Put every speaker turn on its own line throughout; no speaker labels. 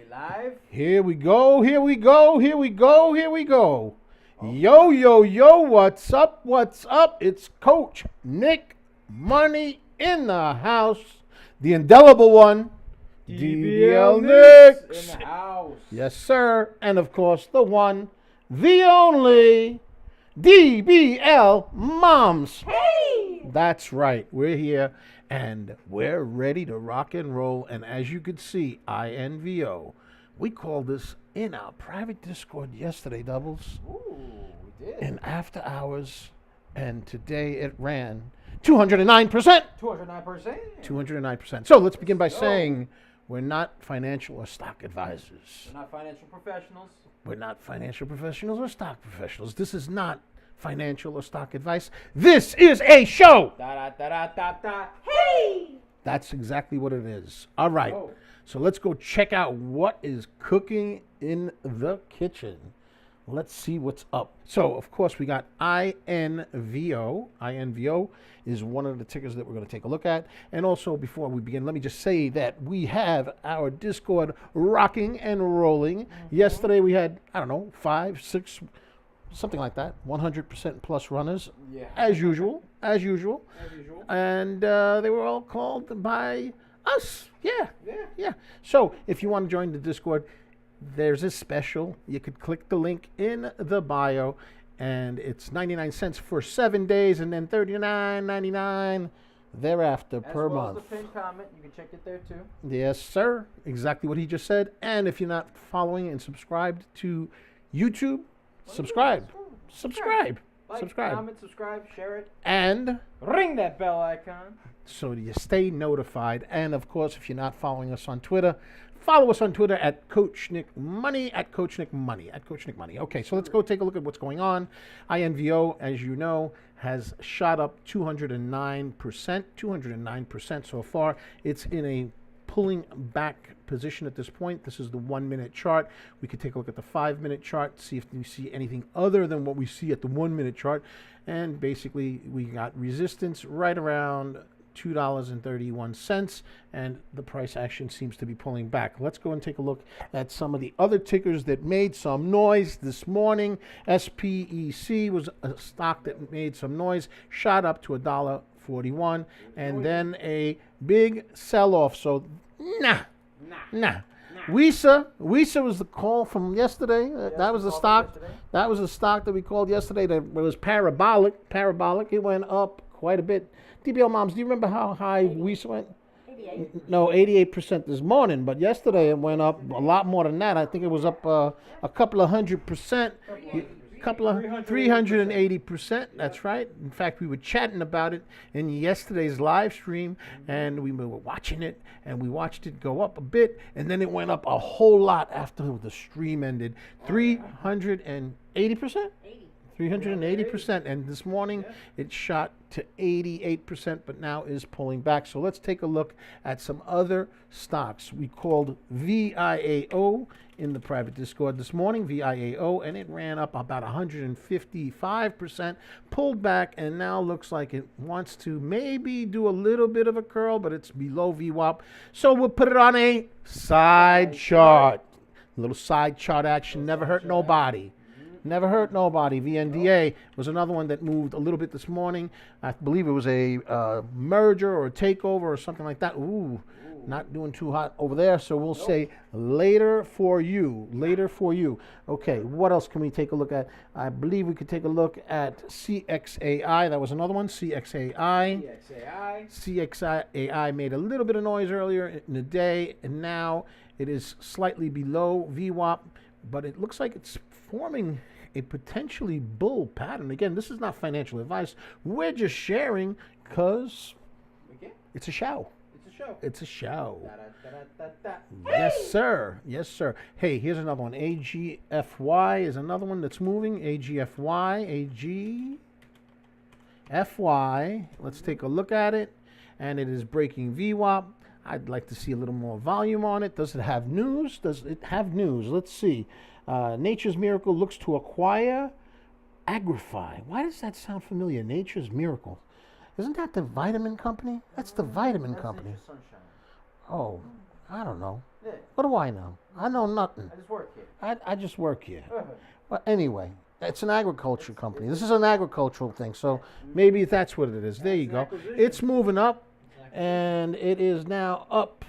live?
Here we go, here we go, here we go, here we go. Yo, yo, yo, what's up, what's up? It's Coach Nick Money in the house. The indelible one, DBL Nicks.
In the house.
Yes, sir. And of course, the one, the only, DBL Moms.
Hey!
That's right. We're here and we're ready to rock and roll. And as you could see, INVO. We called this in our private Discord yesterday, Doubles.
Ooh, we did.
In after hours. And today it ran 209%.
209%.
209%. So let's begin by
go.
saying we're not financial or stock advisors.
We're not financial professionals.
We're not financial professionals or stock professionals. This is not financial or stock advice. This is a show.
Da da da da da da. Hey!
That's exactly what it is. All right.
Oh.
So let's go check out what is cooking in the kitchen. Let's see what's up. So, of course, we got INVO. INVO is one of the tickers that we're going to take a look at. And also, before we begin, let me just say that we have our Discord rocking and rolling. Yesterday, we had, 5, 6, something like that, 100% plus runners,
Yeah.
as usual.
As usual.
And they were all called by us. Yeah. So if you want to join the Discord, there's a special. You could click the link in the bio, and it's 99 cents for 7 days, and then $39.99 thereafter per month.
As the pinned comment, you can check it there too.
Yes, sir. Exactly what he just said. And if you're not following and subscribed to YouTube, subscribe.
Like, comment, subscribe, share it.
And
Ring that bell icon.
so you stay notified. And of course, if you're not following us on Twitter, follow us on Twitter at Coach Nick Money, at Coach Nick Money, at Coach Nick Money. Okay, so let's go take a look at what's going on. INVO, as you know, has shot up 209%, 209% so far. It's in a pulling back position at this point. This is the 1 minute chart. We could take a look at the 5 minute chart, see if we see anything other than what we see at the 1 minute chart. And basically, we got resistance right around $2.31, and the price action seems to be pulling back. Let's go and take a look at some of the other tickers that made some noise this morning. SPEC was a stock that made some noise, shot up to $1.41, and then a big sell-off. So, nah. Wisa was the call from yesterday. That was the stock. That was the stock that we called yesterday. That was parabolic. It went up quite a bit. DBL Moms, do you remember how high Wisa went?
88.
No, 88% this morning, but yesterday it went up a lot more than that. I think it was up a couple of 100%, couple of 380%. That's right. In fact, we were chatting about it in yesterday's live stream, and we were watching it, and we watched it go up a bit, and then it went up a whole lot after the stream ended. 380%. 380%, and this morning it shot to 88%, but now is pulling back. So let's take a look at some other stocks. We called VIAO in the private Discord this morning, VIAO, and it ran up about 155%, pulled back, and now looks like it wants to maybe do a little bit of a curl, but it's below VWAP. So we'll put it on a side chart. A little side chart action, never hurt nobody. Never hurt nobody. VNDA was another one that moved a little bit this morning. I believe it was a merger or a takeover or something like that. Ooh, not doing too hot over there. So we'll say later for you. Later for you. Okay, what else can we take a look at? I believe we could take a look at CXAI. That was another one, CXAI. CXAI made a little bit of noise earlier in the day, and now it is slightly below VWAP, but it looks like it's forming a potentially bull pattern. Again, this is not financial advice. We're just sharing because it's a show. It's a show. Yes, sir. Yes, sir. Hey, here's another one. AGFY is another one that's moving. AGFY. Let's take a look at it. And it is breaking VWAP. I'd like to see a little more volume on it. Does it have news? Does it have news? Let's see. Nature's Miracle looks to acquire Agrify. Why does that sound familiar? Nature's Miracle. Isn't that the vitamin company? That's the vitamin company.
Sunshine.
Oh, I don't know.
Yeah.
What do I know? I know nothing.
I just work here.
I just work here. Well, anyway, it's an agriculture company. This is an agricultural thing, so maybe that's what it is. There you
an
go.
acquisition.
It's moving up, and it is now up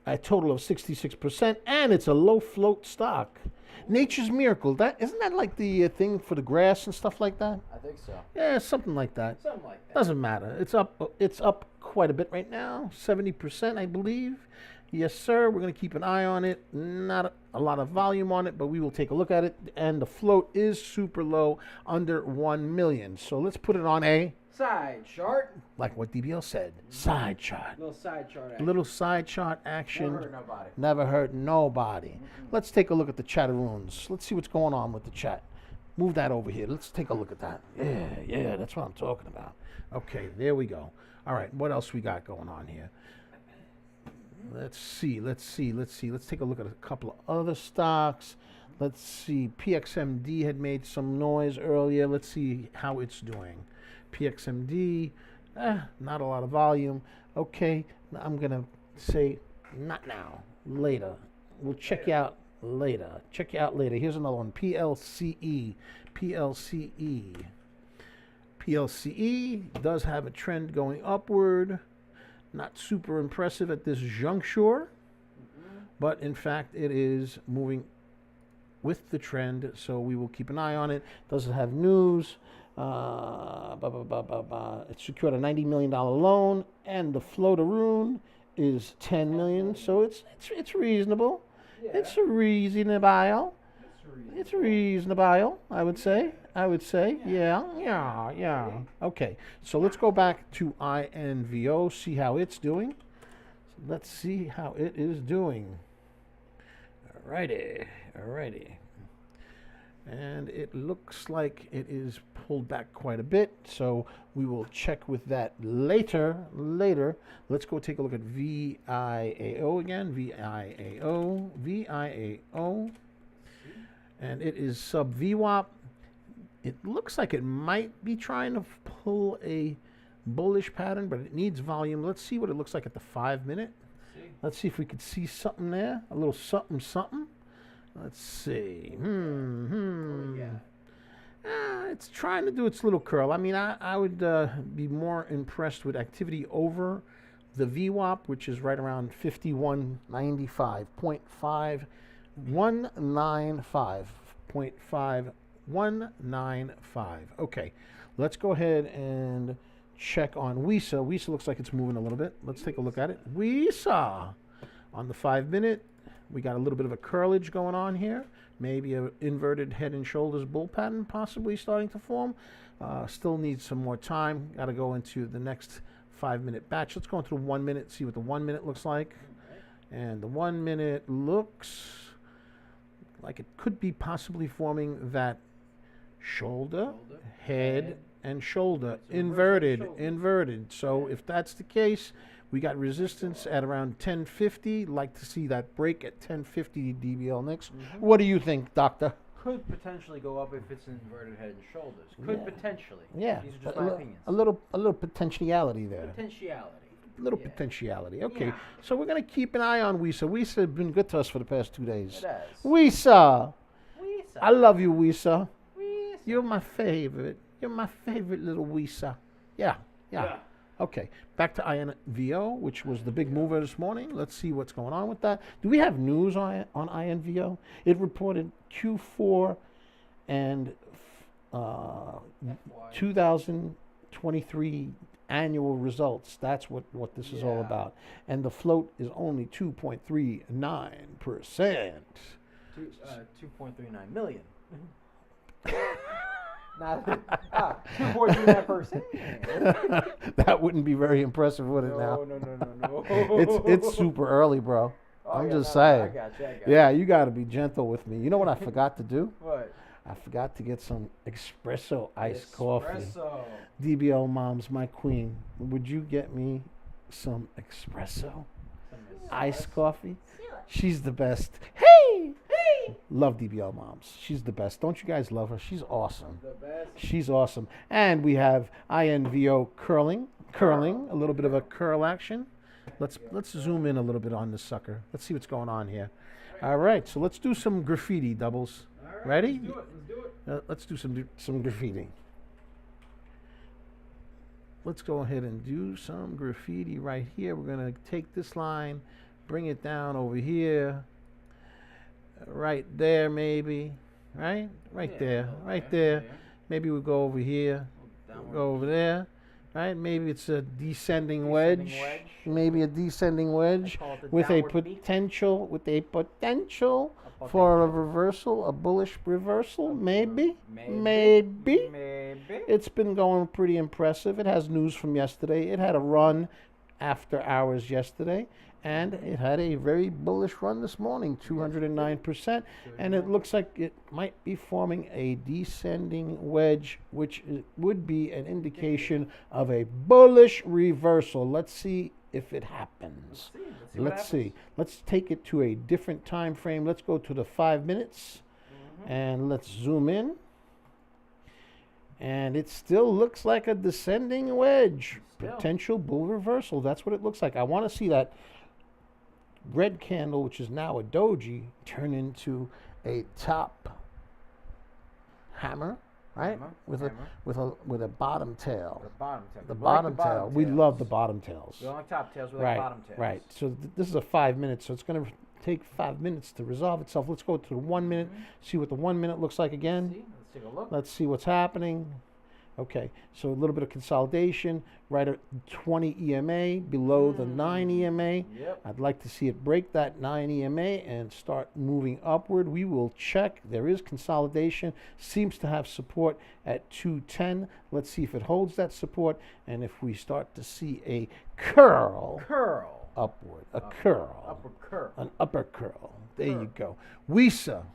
a total of 66%, and it's a low float stock. Nature's Miracle. That isn't that like the thing for the grass and stuff like that?
I think so.
Yeah, something like that.
Something like that.
Doesn't matter. It's up. It's up quite a bit right now. 70%, I believe. Yes, sir. We're going to keep an eye on it. Not a lot of volume on it, but we will take a look at it. And the float is super low, under 1 million. So let's put it on a,
Side chart.
like what DBL said, side chart.
Little side chart action.
Little side chart action.
Never hurt nobody.
Never hurt nobody. Let's take a look at the chatteroons. Let's see what's going on with the chat. Move that over here. Let's take a look at that. Yeah, that's what I'm talking about. Okay, there we go. All right, what else we got going on here? Let's see. Let's take a look at a couple of other stocks. Let's see. PXMD had made some noise earlier. Let's see how it's doing. PXMD, not a lot of volume. Okay, I'm going to say not now, later. We'll check you out later. Here's another one. PLCE. PLCE does have a trend going upward. Not super impressive at this juncture, but in fact it is moving with the trend, so we will keep an eye on it. Doesn't have news. It secured a $90 million loan, and the floateroon is $10 million, so it's reasonable.
Yeah.
It's reasonable. It's reasonable, I would say. Yeah. Okay, so let's go back to INVO, see how it's doing. Let's see how it is doing. Alrighty. And it looks like it is pulled back quite a bit, so we will check with that later. Let's go take a look at VIAO again. VIAO. And it is sub VWAP. It looks like it might be trying to pull a bullish pattern, but it needs volume. Let's see what it looks like at the 5 minute. Let's see if we could see something there. A little something. Let's see. It's trying to do its little curl. I mean, I would be more impressed with activity over the VWAP, which is right around 5195.5. Okay, let's go ahead and check on WISA. WISA looks like it's moving a little bit. Let's take a look at it. WISA on the 5 minute. We got a little bit of a curlage going on here. Maybe an inverted head and shoulders bull pattern possibly starting to form. Still needs some more time. Got to go into the next 5 minute batch. Let's go into the 1 minute, see what the 1 minute looks like. And the 1 minute looks like it could be possibly forming that shoulder, head, and shoulder. Inverted. So if that's the case, we got resistance at around 1050. Like to see that break at 1050 DBL next. What do you think, Doctor?
Could potentially go up if it's an inverted head and shoulders. Could potentially.
Yeah.
These are just my opinions.
A little potentiality there.
Potentiality.
Okay.
Yeah.
So we're going to keep an eye on WISA. WISA has been good to us for the past 2 days.
It has.
WISA. I love you, WISA.
WISA.
You're my favorite. You're my favorite little WISA. Yeah. Okay, back to INVO, which was the big mover this morning. Let's see what's going on with that. Do we have news on INVO? It reported Q4 and 2023 annual results. That's what this is all about. And the float is only 2.39%.
2.39 million. 2.39%.
That wouldn't be very impressive, would it?
No.
It's super early, bro. I'm just saying.
I got you.
Yeah, you got to be gentle with me. You know what I forgot to do?
What?
I forgot to get some espresso iced coffee.
Espresso.
DBL Mom's my queen. Would you get me some espresso iced coffee? She's the best. Hey! Love DBL Moms. She's the best. Don't you guys love her? She's awesome.
The best.
She's awesome. And we have INVO curling, a little bit of a curl action. Let's zoom in a little bit on this sucker. Let's see what's going on here. All right, so let's do some graffiti, Doubles. Ready?
Let's do it.
Let's do some graffiti. Let's go ahead and do some graffiti right here. We're gonna take this line, bring it down over here, right there maybe, right there, right there. Maybe we'll go over here, go over there, right? Maybe it's a descending wedge. Maybe a descending wedge with a potential, for a reversal, a bullish reversal. Maybe. It's been going pretty impressive. It has news from yesterday. It had a run after hours yesterday, and it had a very bullish run this morning, 209%, and it looks like it might be forming a descending wedge, which would be an indication of a bullish reversal. Let's see if it happens. Let's see. Let's take it to a different time frame. Let's go to the 5 minutes, and let's zoom in. And it still looks like a descending wedge. Potential bull reversal. That's what it looks like. I want to see that red candle, which is now a doji, turn into a top hammer, right? With a bottom tail. The bottom tail. We love the bottom tails.
We don't like top tails. We like bottom tails.
Right. So this is a 5 minutes. So it's going to take 5 minutes to resolve itself. Let's go to the 1 minute. See what the 1 minute looks like again.
Let's take a look.
Let's see what's happening. Okay, so a little bit of consolidation right at 20 EMA below the 9 EMA.
Yep.
I'd like to see it break that 9 EMA and start moving upward. We will check. There is consolidation. Seems to have support at 210. Let's see if it holds that support. And if we start to see a curl. Upward. A curl.
Upward curl.
An upper curl. There you go. WISA's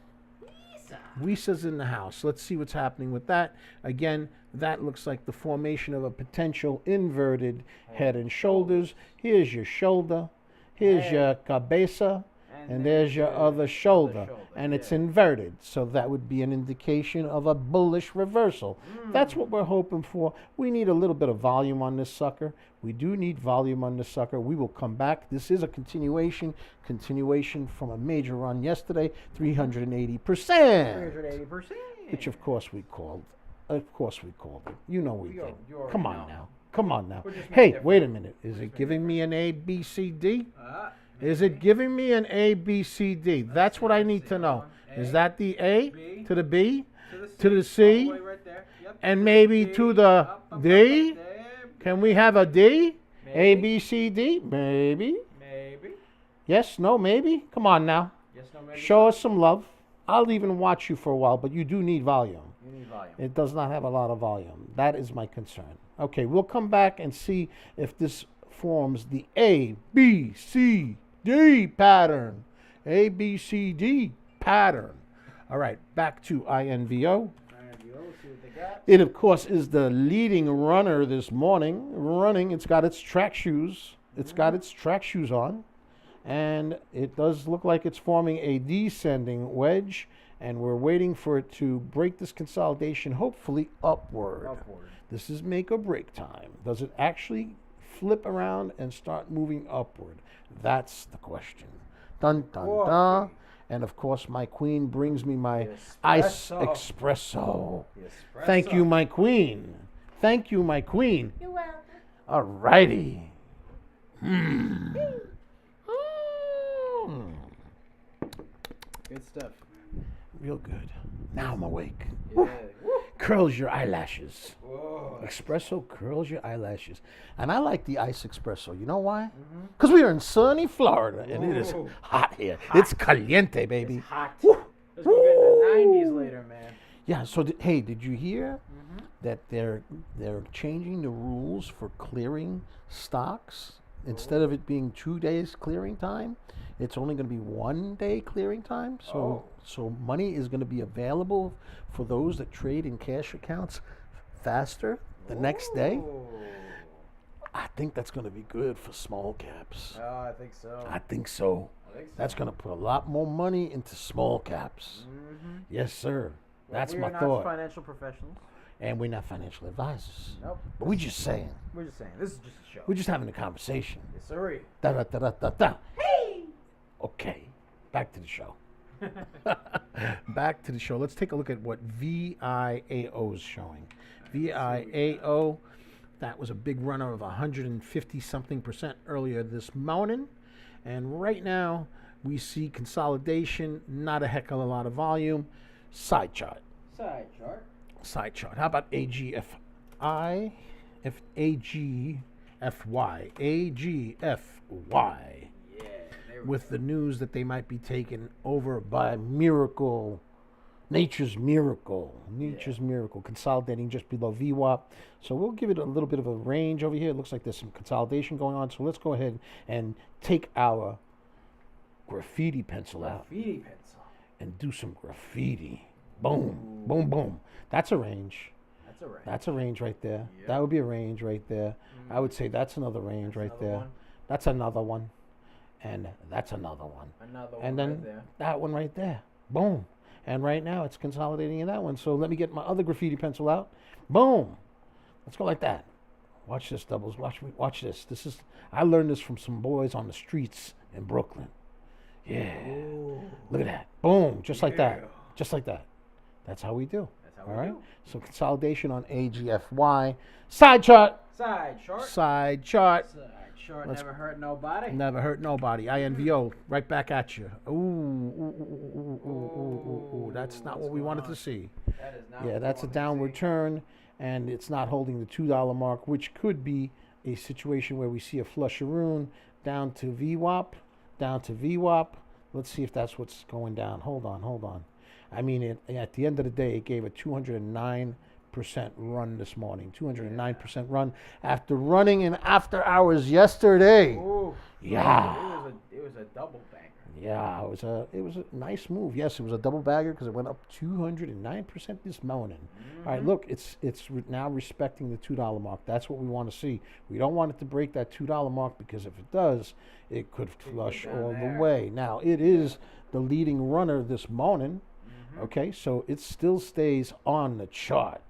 in the house. Let's see what's happening with that. Again, that looks like the formation of a potential inverted head and shoulders. Here's your shoulder. Here's your cabeza. And there's your other shoulder. And it's inverted. So that would be an indication of a bullish reversal. That's what we're hoping for. We need a little bit of volume on this sucker. We do need volume on this sucker. We will come back. This is a continuation from a major run yesterday, 380%.
380%.
Which of course we called. Of course we called it. You know we did. Come on now. Hey, wait a minute. Is it giving me an A, B, C, D? Is it giving me an A, B, C, D? That's what I need to know. Is that the A to the B to the C and maybe to the D? Can we have a D? A, B, C, D? Maybe. Yes, no, maybe? Come on now. Show us some love. I'll even watch you for a while, but you do need volume. It does not have a lot of volume. That is my concern. Okay, we'll come back and see if this forms the A, B, C, D pattern. A, B, C, D pattern. All right, back to INVO. It, of course, is the leading runner this morning. It's got its track shoes. It's got its track shoes on. And it does look like it's forming a descending wedge. And we're waiting for it to break this consolidation, hopefully upward. This is make or break time. Does it actually flip around and start moving upward? That's the question. Dun, dun, dun. And of course, my queen brings me my ice espresso. Thank you, my queen. Thank you, my queen.
You're welcome.
All righty.
Good stuff.
Real good. Now I'm awake.
Yeah.
Curls your eyelashes.
Whoa.
Espresso curls your eyelashes. And I like the ice espresso. You know why? Because we are in sunny Florida and it is hot here. It's caliente, baby.
It's hot. Let's go get in the 90s later, man.
Yeah, so hey, did you hear that they're changing the rules for clearing stocks? Instead of it being 2 days clearing time, it's only going to be 1 day clearing time. So money is going to be available for those that trade in cash accounts faster the next day. I think that's going to be good for small caps.
Oh, I think so.
I think so. That's going to put a lot more money into small caps. Yes, sir. That's my thought.
We are not financial professionals.
And we're not financial advisors.
Nope.
But we're just saying.
We're just saying. This is just a show.
We're just having a conversation.
Yes, sir.
Da da da da da da.
Hey!
Okay, back to the show. Back to the show. Let's take a look at what VIAO is showing. VIAO, that was a big runner of 150-something% earlier this morning. And right now, we see consolidation, not a heck of a lot of volume. Side chart.
Side chart.
Side chart. How about AGFI? AGFY. AGFY.
Yeah.
With the news that they might be taken over by Miracle, Nature's Miracle, consolidating just below VWAP. So we'll give it a little bit of a range over here. It looks like there's some consolidation going on. So let's go ahead and take our graffiti pencil out and do some graffiti. Boom, boom, boom. That's a range. That's a range right there. Yep. That would be a range right there. I would say that's another range right there. One. That's another one. And that's another one. And then
right there.
That one right there. Boom. And right now it's consolidating in that one. So let me get my other graffiti pencil out. Boom. Let's go like that. Watch this, doubles. Watch this. I learned this from some boys on the streets in Brooklyn. Yeah. Ooh. Look at that. Boom. Just like that. Just like that. That's how we do. All right. So consolidation on AGFY. Side chart.
Never hurt nobody.
Never hurt nobody. INVO. Right back at you. Ooh. That's not what we wanted to see.
That is not.
Yeah, that's a downward turn, and it's not holding the $2 mark, which could be a situation where we see a flusheroo down to VWAP. Let's see if that's what's going down. Hold on. I mean, at the end of the day, it gave a 209% run this morning. 209% run after running in after hours yesterday.
Ooh,
yeah.
It was a double bagger.
Yeah, it was a nice move. Yes, it was a double bagger because it went up 209% this morning. Mm-hmm. All right, look, it's now respecting the $2 mark. That's what we want to see. We don't want it to break that $2 mark because if it does, it could flush all the way. Now, it is the leading runner this morning. Okay, so it still stays on the chart.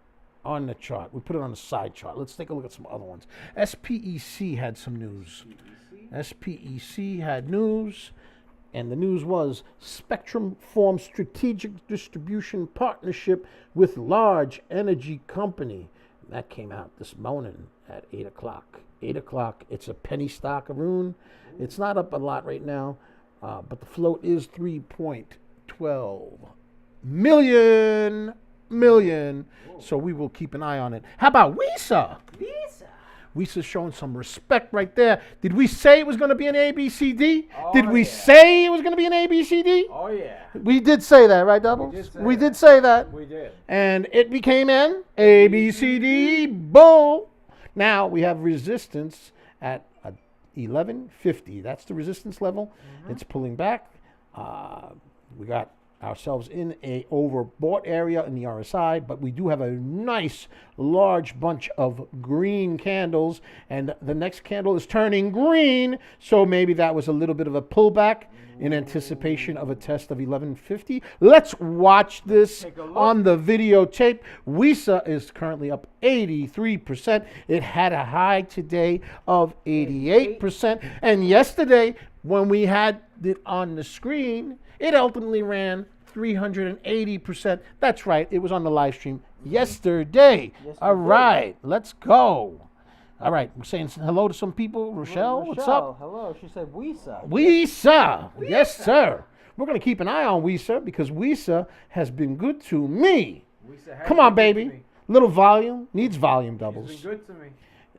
We put it on the side chart. Let's take a look at some other ones. SPEC had some news. SPEC had news, and the news was Spectrum forms strategic distribution partnership with large energy company. That came out this morning at 8 o'clock. 8 o'clock. It's a penny stock Aroon. It's not up a lot right now, but the float is 3.12 million. So we will keep an eye on it. How about WISA? WISA's showing some respect right there. Did we say it was going to be an ABCD? Did we say it was going to be an ABCD?
Oh, yeah.
We did say that, right, Doubles? We did say that.
We did.
And it became an ABCD. Bull. Now we have resistance at 1150. That's the resistance level. Mm-hmm. It's pulling back. We got ourselves in a overbought area in the RSI, but we do have a nice large bunch of green candles, and the next candle is turning green, so maybe that was a little bit of a pullback in anticipation of a test of 1150. Let's watch this on the videotape. WISA is currently up 83%. It had a high today of 88%, and yesterday when we had it on the screen, it ultimately ran 380%. That's right. It was on the live stream yesterday. All right. Let's go. All right. We're saying hello to some people. Rochelle, what's up?
Hello. She said WISA.
WISA. Yes, sir. We're going to keep an eye on WISA because WISA has been good to me. Come on, baby. Little volume. Needs volume doubles.
She's been good to me.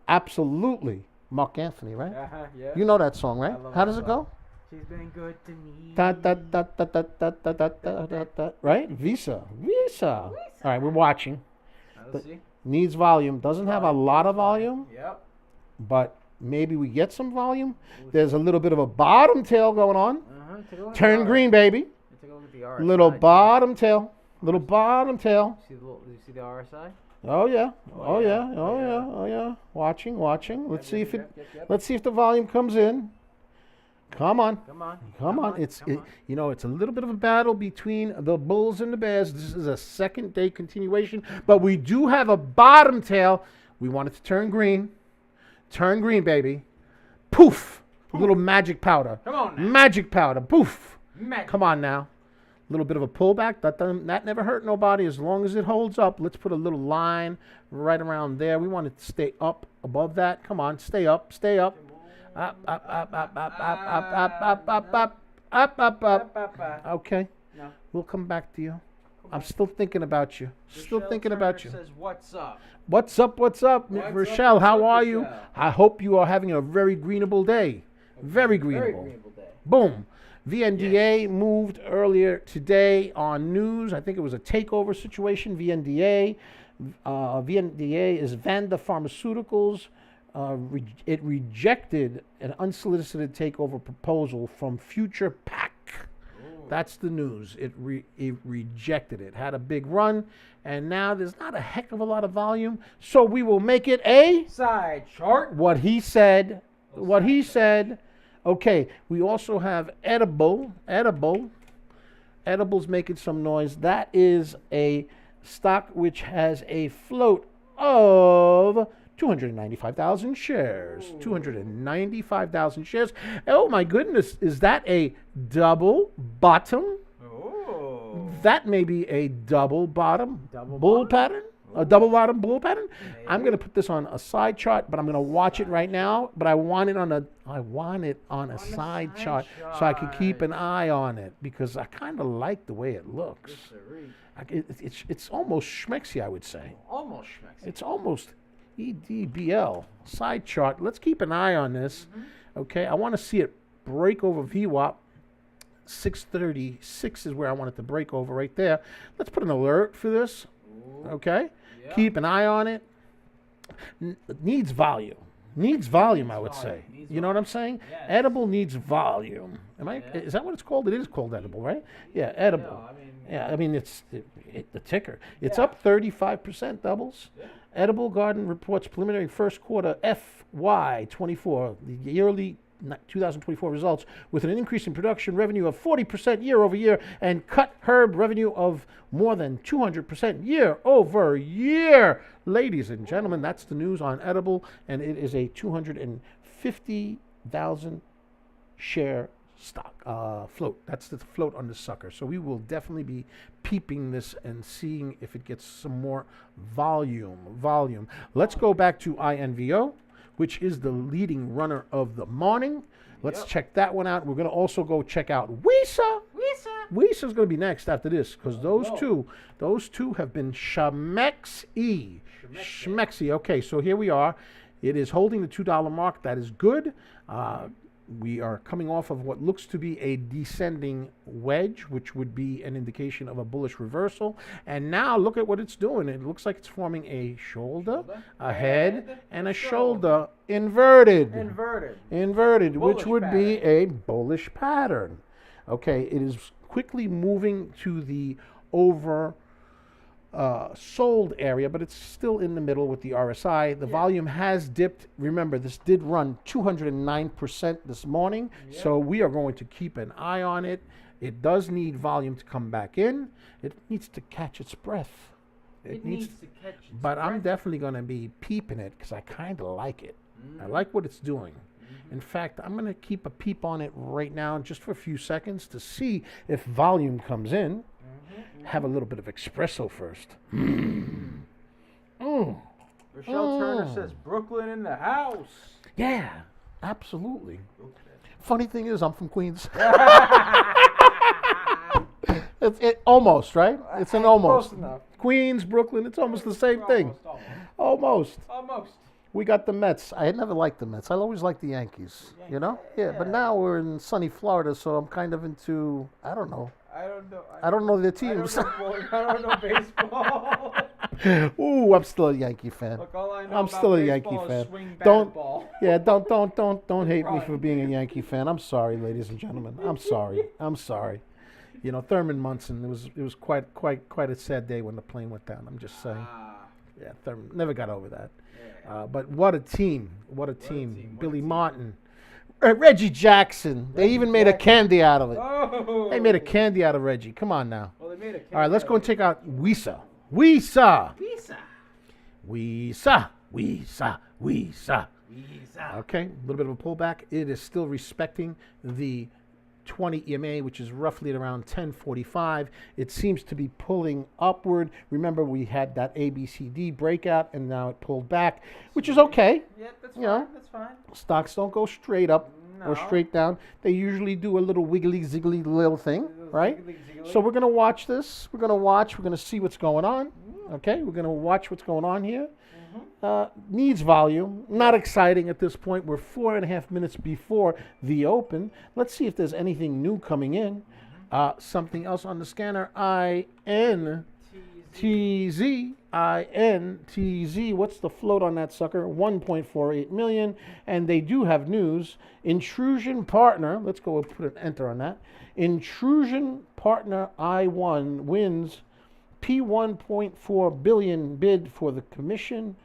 Absolutely. Mark Anthony, right?
Yeah.
You know that song, right? How does it go?
She's been good to me.
Right? Visa. All right, we're watching.
Let's see.
Needs volume. Doesn't have a lot of volume.
Yep.
But maybe we get some volume. There's a little bit of a bottom tail going on. Turn green, baby.
Take a look at the RSI.
Little bottom tail. Little bottom tail.
Do you see the RSI?
Oh yeah. Oh yeah. Watching. Let's see if the volume comes in. Come on.
Come on.
Come on. It's you know, it's a little bit of a battle between the Bulls and the Bears. This is a second day continuation, but we do have a bottom tail. We want it to turn green. Turn green, baby. Poof. A little magic powder.
Come on now.
Magic powder. Poof.
Magic.
Come on now. A little bit of a pullback. That never hurt nobody as long as it holds up. Let's put a little line right around there. We want it to stay up above that. Come on. Stay up. Stay up. Up, up, up, up, up, up, up, up, up, up, up. Okay.
No.
We'll come back to you. I'm still thinking about you. Still thinking about you.
Says, what's up?
What's up? What's up, Rochelle? How are you?
Rochelle?
I hope you are having a very greenable day. Very greenable.
day.
Boom. VNDA moved earlier today on news. I think it was a takeover situation. VNDA is Vanda Pharmaceuticals. It rejected an unsolicited takeover proposal from Future Pack. That's the news. It rejected it. Had a big run, and now there's not a heck of a lot of volume. So we will make it a
side chart.
What he said. What he said. Okay, we also have Edible. Edible's making some noise. That is a stock which has a float of 295,000 shares. Ooh. 295,000 shares. Oh my goodness, is that a double bottom? Oh. That may be a double bottom bull pattern. A double bottom bull pattern. Maybe. I'm going to put this on a side chart, but I'm going to watch it right now. But I want it on a side chart so I can keep an eye on it because I kind of like the way it looks. It's almost schmexy, I would say.
Almost schmexy.
It's almost EDBL side chart. Let's keep an eye on this. Okay, I want to see it break over VWAP. 636 is where I want it to break over right there. Let's put an alert for this. Okay, keep an eye on it. Needs volume. Needs volume, I would say. You know what I'm saying? Yes. Edible needs volume. Is that what it's called? It is called Edible, right? Yeah, Edible. I mean it's the ticker. It's up 35%. Doubles. Yeah. Edible Garden reports preliminary first quarter FY24, the yearly 2024 results, with an increase in production revenue of 40% year over year and cut herb revenue of more than 200% year over year. Ladies and gentlemen, that's the news on Edible, and it is a 250,000 share stock float. That's the float on the sucker. So we will definitely be peeping this and seeing if it gets some more volume. Let's go back to INVO, which is the leading runner of the morning. Let's check that one out. We're going to also go check out WISA. WISA is going to be next after this because those two have been schmexy. Okay, so here we are. It is holding the $2 mark. That is good. We are coming off of what looks to be a descending wedge, which would be an indication of a bullish reversal. And now look at what it's doing. It looks like it's forming a shoulder, a head, and a shoulder inverted, which would be a bullish pattern. Okay, it is quickly moving to the sold area, but it's still in the middle with the RSI. The volume has dipped. Remember, this did run 209% this morning, so we are going to keep an eye on it. It does need volume to come back in. It needs to catch its breath. It needs to catch its breath. But I'm definitely going to be peeping it because I kind of like it. I like what it's doing. In fact, I'm going to keep a peep on it right now just for a few seconds to see if volume comes in. Have a little bit of espresso first.
Rochelle Turner says Brooklyn in the house.
Yeah, absolutely. Funny thing is, I'm from Queens. It almost, right? It's an almost.
Close enough.
Queens, Brooklyn, it's almost the same thing. Almost. We got the Mets. I had never liked the Mets. I always liked the Yankees, you know? Yeah, but now we're in sunny Florida, so I'm kind of into, I don't know. I don't know their teams.
I don't know baseball.
Ooh, I'm still a Yankee fan.
Look, all I know
I'm still a Yankee fan. Don't hate me for being a Yankee fan. I'm sorry, ladies and gentlemen. I'm sorry. You know, Thurman Munson. It was quite a sad day when the plane went down. I'm just saying. Yeah, Thurman never got over that. But what a team! What a team! Billy Martin. Reggie Jackson. They even made a candy out of it.
Oh.
They made a candy out of Reggie. Come on now.
Well, they made a candy.
All right, let's go and
out
take out Wisa. Wisa.
Visa.
Wisa. Wisa. Wisa.
Visa.
Okay, a little bit of a pullback. It is still respecting the 20 EMA, which is roughly at around 1045. It seems to be pulling upward. Remember, we had that ABCD breakout, and now it pulled back, which is okay.
Yep, that's
You
fine.
know.
That's fine.
Stocks don't go straight up or
No.
straight down. They usually do a little wiggly, ziggly little thing, right?
Ziggly, ziggly.
So we're going to watch this. We're going to watch. We're going to see what's going on. Okay, we're going to watch what's going on here. Needs volume. Not exciting at this point. We're 4.5 minutes before the open. Let's see if there's anything new coming in. Something else on the scanner. INTZ. INTZ. What's the float on that sucker? 1.48 million. And they do have news. Intrusion Partner. Let's go and put an enter on that. Intrusion Partner I1 wins P1.4 billion bid for the Commission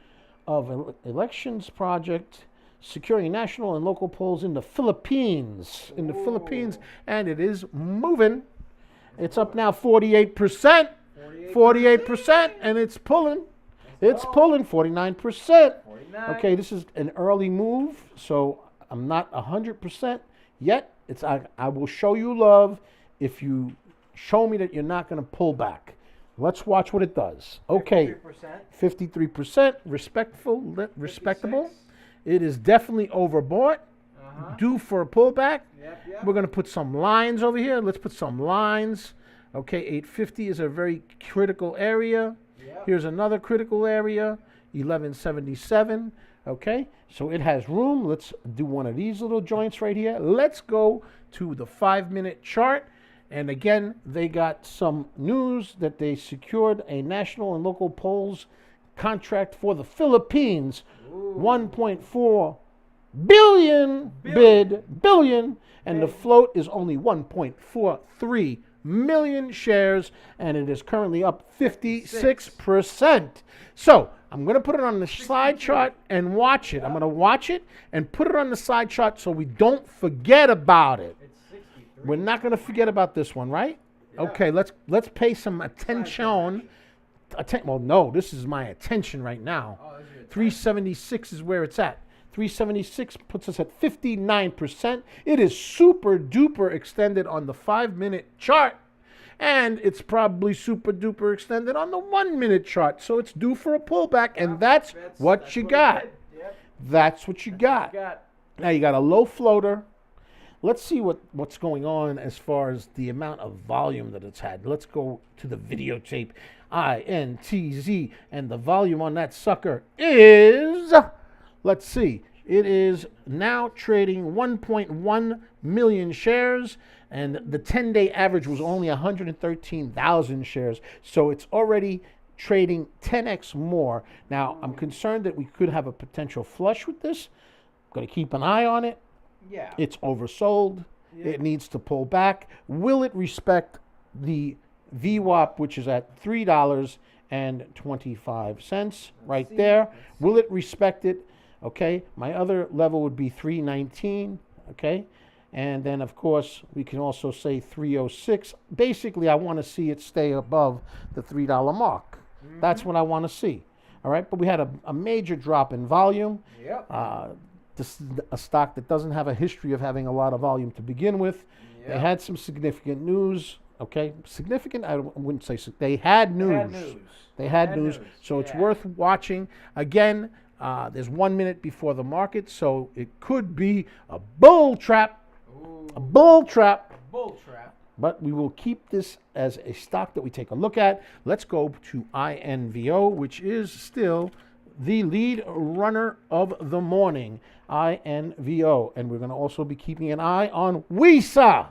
of Elections project, securing national and local polls in the Philippines. And it is moving. It's up now 48%. 48%, and it's pulling. It's pulling 49%.
49.
Okay, this is an early move, so I'm not 100% yet. I will show you love if you show me that you're not going to pull back. Let's watch what it does. Okay, 53%, respectable.
56.
It is definitely overbought, due for a pullback.
Yep.
We're going to put some lines over here. Let's put some lines. Okay, 850 is a very critical area.
Yep.
Here's another critical area, 1177. Okay, so it has room. Let's do one of these little joints right here. Let's go to the 5-minute chart. And again, they got some news that they secured a national and local polls contract for the Philippines. 1.4 billion billion, and the float is only 1.43 million shares, and it is currently up 56%. So I'm going to put it on the side chart and watch it. I'm going to watch it and put it on the side chart so we don't forget about it.
It's 63.
We're not going to forget about this one, right?
Yeah.
Okay, let's pay some attention. Well, no, this is my attention right now.
Oh, this is your
376 is where it's at. 376 puts us at 59%. It is super duper extended on the 5-minute chart. And it's probably super duper extended on the 1-minute chart. So it's due for a pullback. And that's what you got.
Yep.
That's what you got. Now you got a low floater. Let's see what's going on as far as the amount of volume that it's had. Let's go to the videotape. INTZ. And the volume on that sucker is... Let's see. It is now trading 1.1 million shares, and the 10-day average was only 113,000 shares. So it's already trading 10x more. Now, I'm concerned that we could have a potential flush with this. I'm going to keep an eye on it.
Yeah.
It's oversold.
Yeah.
It needs to pull back. Will it respect the VWAP, which is at $3.25 right there? Will it respect it? Okay, my other level would be 319, okay? And then, of course, we can also say 306. Basically, I want to see it stay above the $3 mark. That's what I want to see, all right? But we had a major drop in volume.
Yep.
This is a stock that doesn't have a history of having a lot of volume to begin with.
Yep.
They had some significant news, okay? Significant, I wouldn't say, they had news. They had news. So it's worth watching. Again, there's 1 minute before the market, so it could be a bull trap.
Ooh.
A bull trap.
Bull trap.
But we will keep this as a stock that we take a look at. Let's go to INVO, which is still the lead runner of the morning. INVO. And we're going to also be keeping an eye on WISA.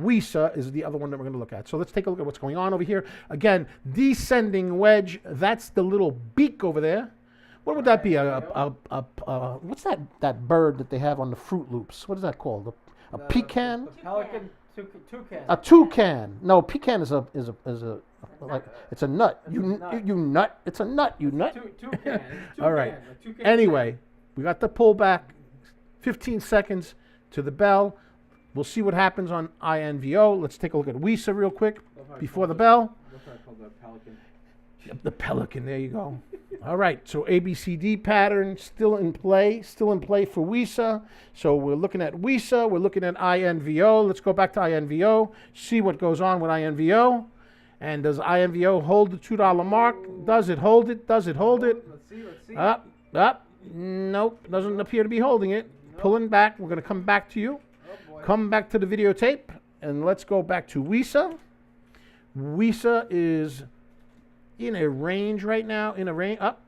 WISA is the other one that we're going to look at. So let's take a look at what's going on over here. Again, descending wedge. That's the little beak over there. What would that be? What's that bird that they have on the Fruit Loops? What is that called? A pecan?
The pelican. Toucan.
A toucan. No, pecan is a like it's a nut. You nut. It's a nut. You nut.
Toucan.
All right. Anyway, we got the pullback. 15 seconds. to the bell. We'll see what happens on INVO. Let's take a look at WISA real quick before the bell. The Pelican, there you go. All right, so ABCD pattern still in play for WISA. So we're looking at WISA, we're looking at INVO. Let's go back to INVO, see what goes on with INVO. And does INVO hold the $2 mark? Does it hold it? Does it hold it?
Let's see.
Up. Nope, doesn't appear to be holding it. Nope. Pulling back, we're gonna come back to you.
Oh,
come back to the videotape, and let's go back to WISA. WISA is in a range right now,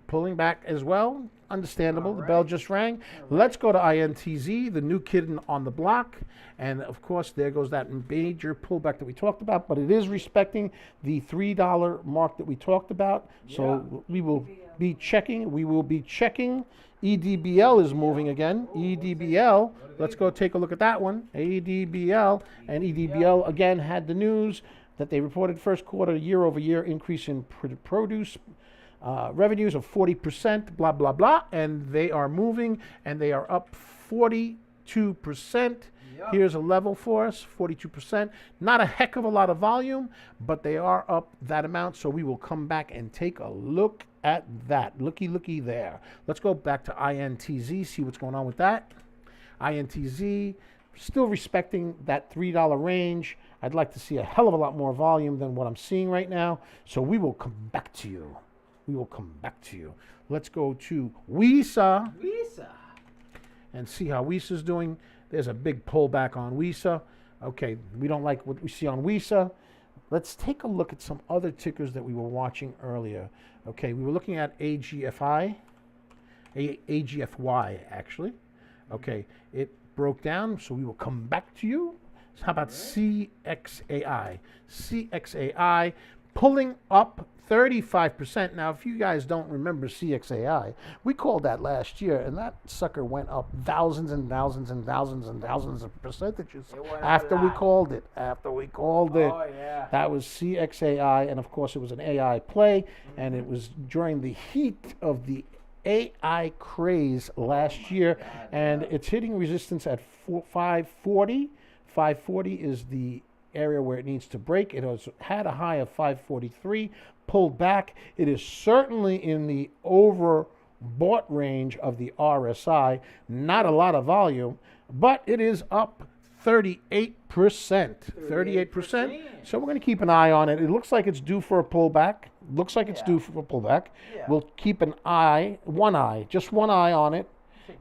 pulling back as well. Understandable. Right. The bell just rang. Right. Let's go to INTZ, the new kid on the block. And of course, there goes that major pullback that we talked about, but it is respecting the $3 mark that we talked about. Yeah. So we will be checking. EDBL is moving again. EDBL. Let's go take a look at that one. EDBL. And EDBL again had the news that they reported first quarter year-over-year increase in produce revenues of 40%, blah, blah, blah. And they are moving, and they are up 42%. Yep. Here's a level for us, 42%. Not a heck of a lot of volume, but they are up that amount. So we will come back and take a look at that. Looky there. Let's go back to INTZ, see what's going on with that. INTZ, still respecting that $3 range. I'd like to see a hell of a lot more volume than what I'm seeing right now. So we will come back to you. Let's go to WISA. And see how WISA's doing. There's a big pullback on WISA. Okay, we don't like what we see on WISA. Let's take a look at some other tickers that we were watching earlier. Okay, we were looking at AGFY actually. Okay, it broke down, so we will come back to you. How about CXAI? CXAI pulling up 35%. Now, if you guys don't remember CXAI, we called that last year, and that sucker went up thousands and thousands and thousands and thousands of percentages after we called it. Oh, yeah. That was CXAI, and of course, it was an AI play, and it was during the heat of the AI craze last year, and it's hitting resistance at 540. 540 is the area where it needs to break. It has had a high of 543, pulled back. It is certainly in the overbought range of the RSI. Not a lot of volume, but it is up 38%. 38%. So we're going to keep an eye on it. It looks like it's due for a pullback. Yeah. We'll keep just one eye on it.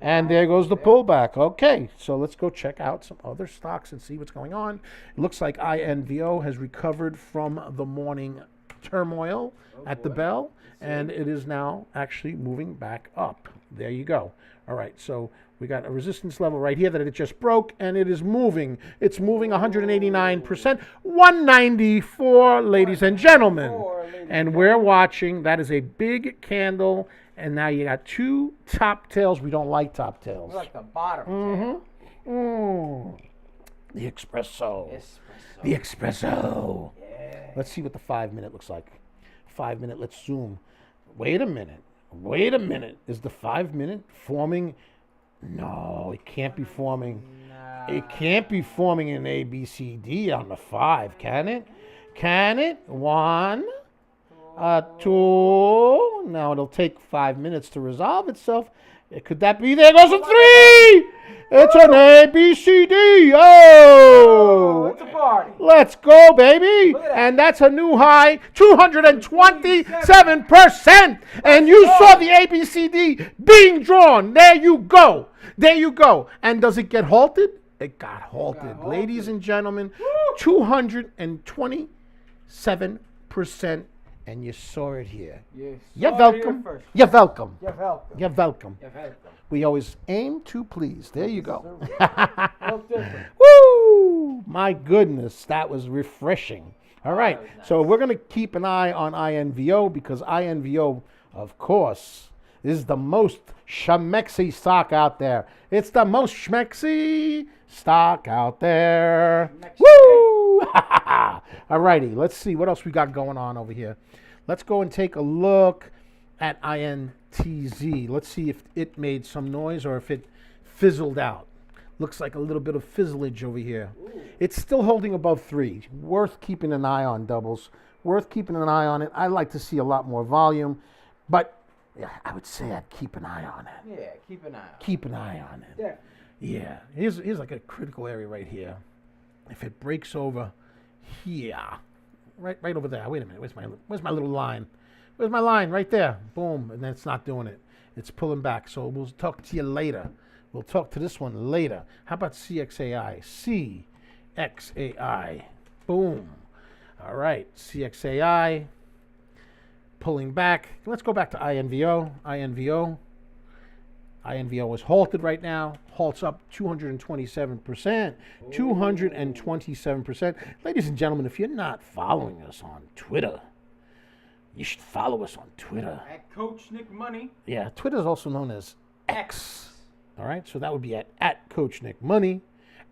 And there goes the pullback. Okay, so let's go check out some other stocks and see what's going on. It looks like INVO has recovered from the morning turmoil at the bell, and it is now actually moving back up. There you go. All right, so we got a resistance level right here that it just broke, and it is moving. It's moving 189%, 194, ladies and gentlemen. And we're watching. That is a big candle. And now you got two top tails. We don't like top tails.
We like the bottom tail.
The espresso. The espresso. Yeah. Let's see what the 5-minute looks like. 5-minute, let's zoom. Wait a minute. Is the 5-minute forming? No, it can't be forming. It can't be forming an ABCD on the 5, can it? Can it? 1, 2. Now it'll take 5 minutes to resolve itself. Could that be? There goes a 3. It's an ABCD. Oh,
it's a party.
Let's go, baby. And that's a new high, 227%. And you saw the ABCD being drawn. There you go. And does it get halted? It got halted. Ladies and gentlemen, 227%. And you saw it here.
Yes.
You're welcome. We always aim to please. There you go. Woo! My goodness, that was refreshing. All right, nice. So we're going to keep an eye on INVO because INVO, of course, is the most schmexy stock out there. It's the most schmexy stock out there. Woo! All righty, let's see what else we got going on over here. Let's go and take a look at INTZ. Let's see if it made some noise or if it fizzled out. Looks like a little bit of fizzlage over here.
Ooh.
It's still holding above 3. Worth keeping an eye on, doubles. Worth keeping an eye on it. I like to see a lot more volume, but yeah, I would say I'd keep an eye on it.
Yeah, keep an eye on it.
Keep an eye on it.
Definitely.
Yeah. Here's like a critical area right here. If it breaks over here, right over there. Wait a minute. Where's my little line? Where's my line? Right there. Boom. And then it's not doing it. It's pulling back. So we'll talk to you later. We'll talk to this one later. How about CXAI? CXAI. Boom. All right. CXAI. Pulling back. Let's go back to INVO. INVO is halted right now. Halts up 227%. 227%. Ladies and gentlemen, if you're not following us on Twitter, you should follow us on Twitter.
At Coach Nick Money.
Yeah, Twitter is also known as X. All right, so that would be at Coach Nick Money.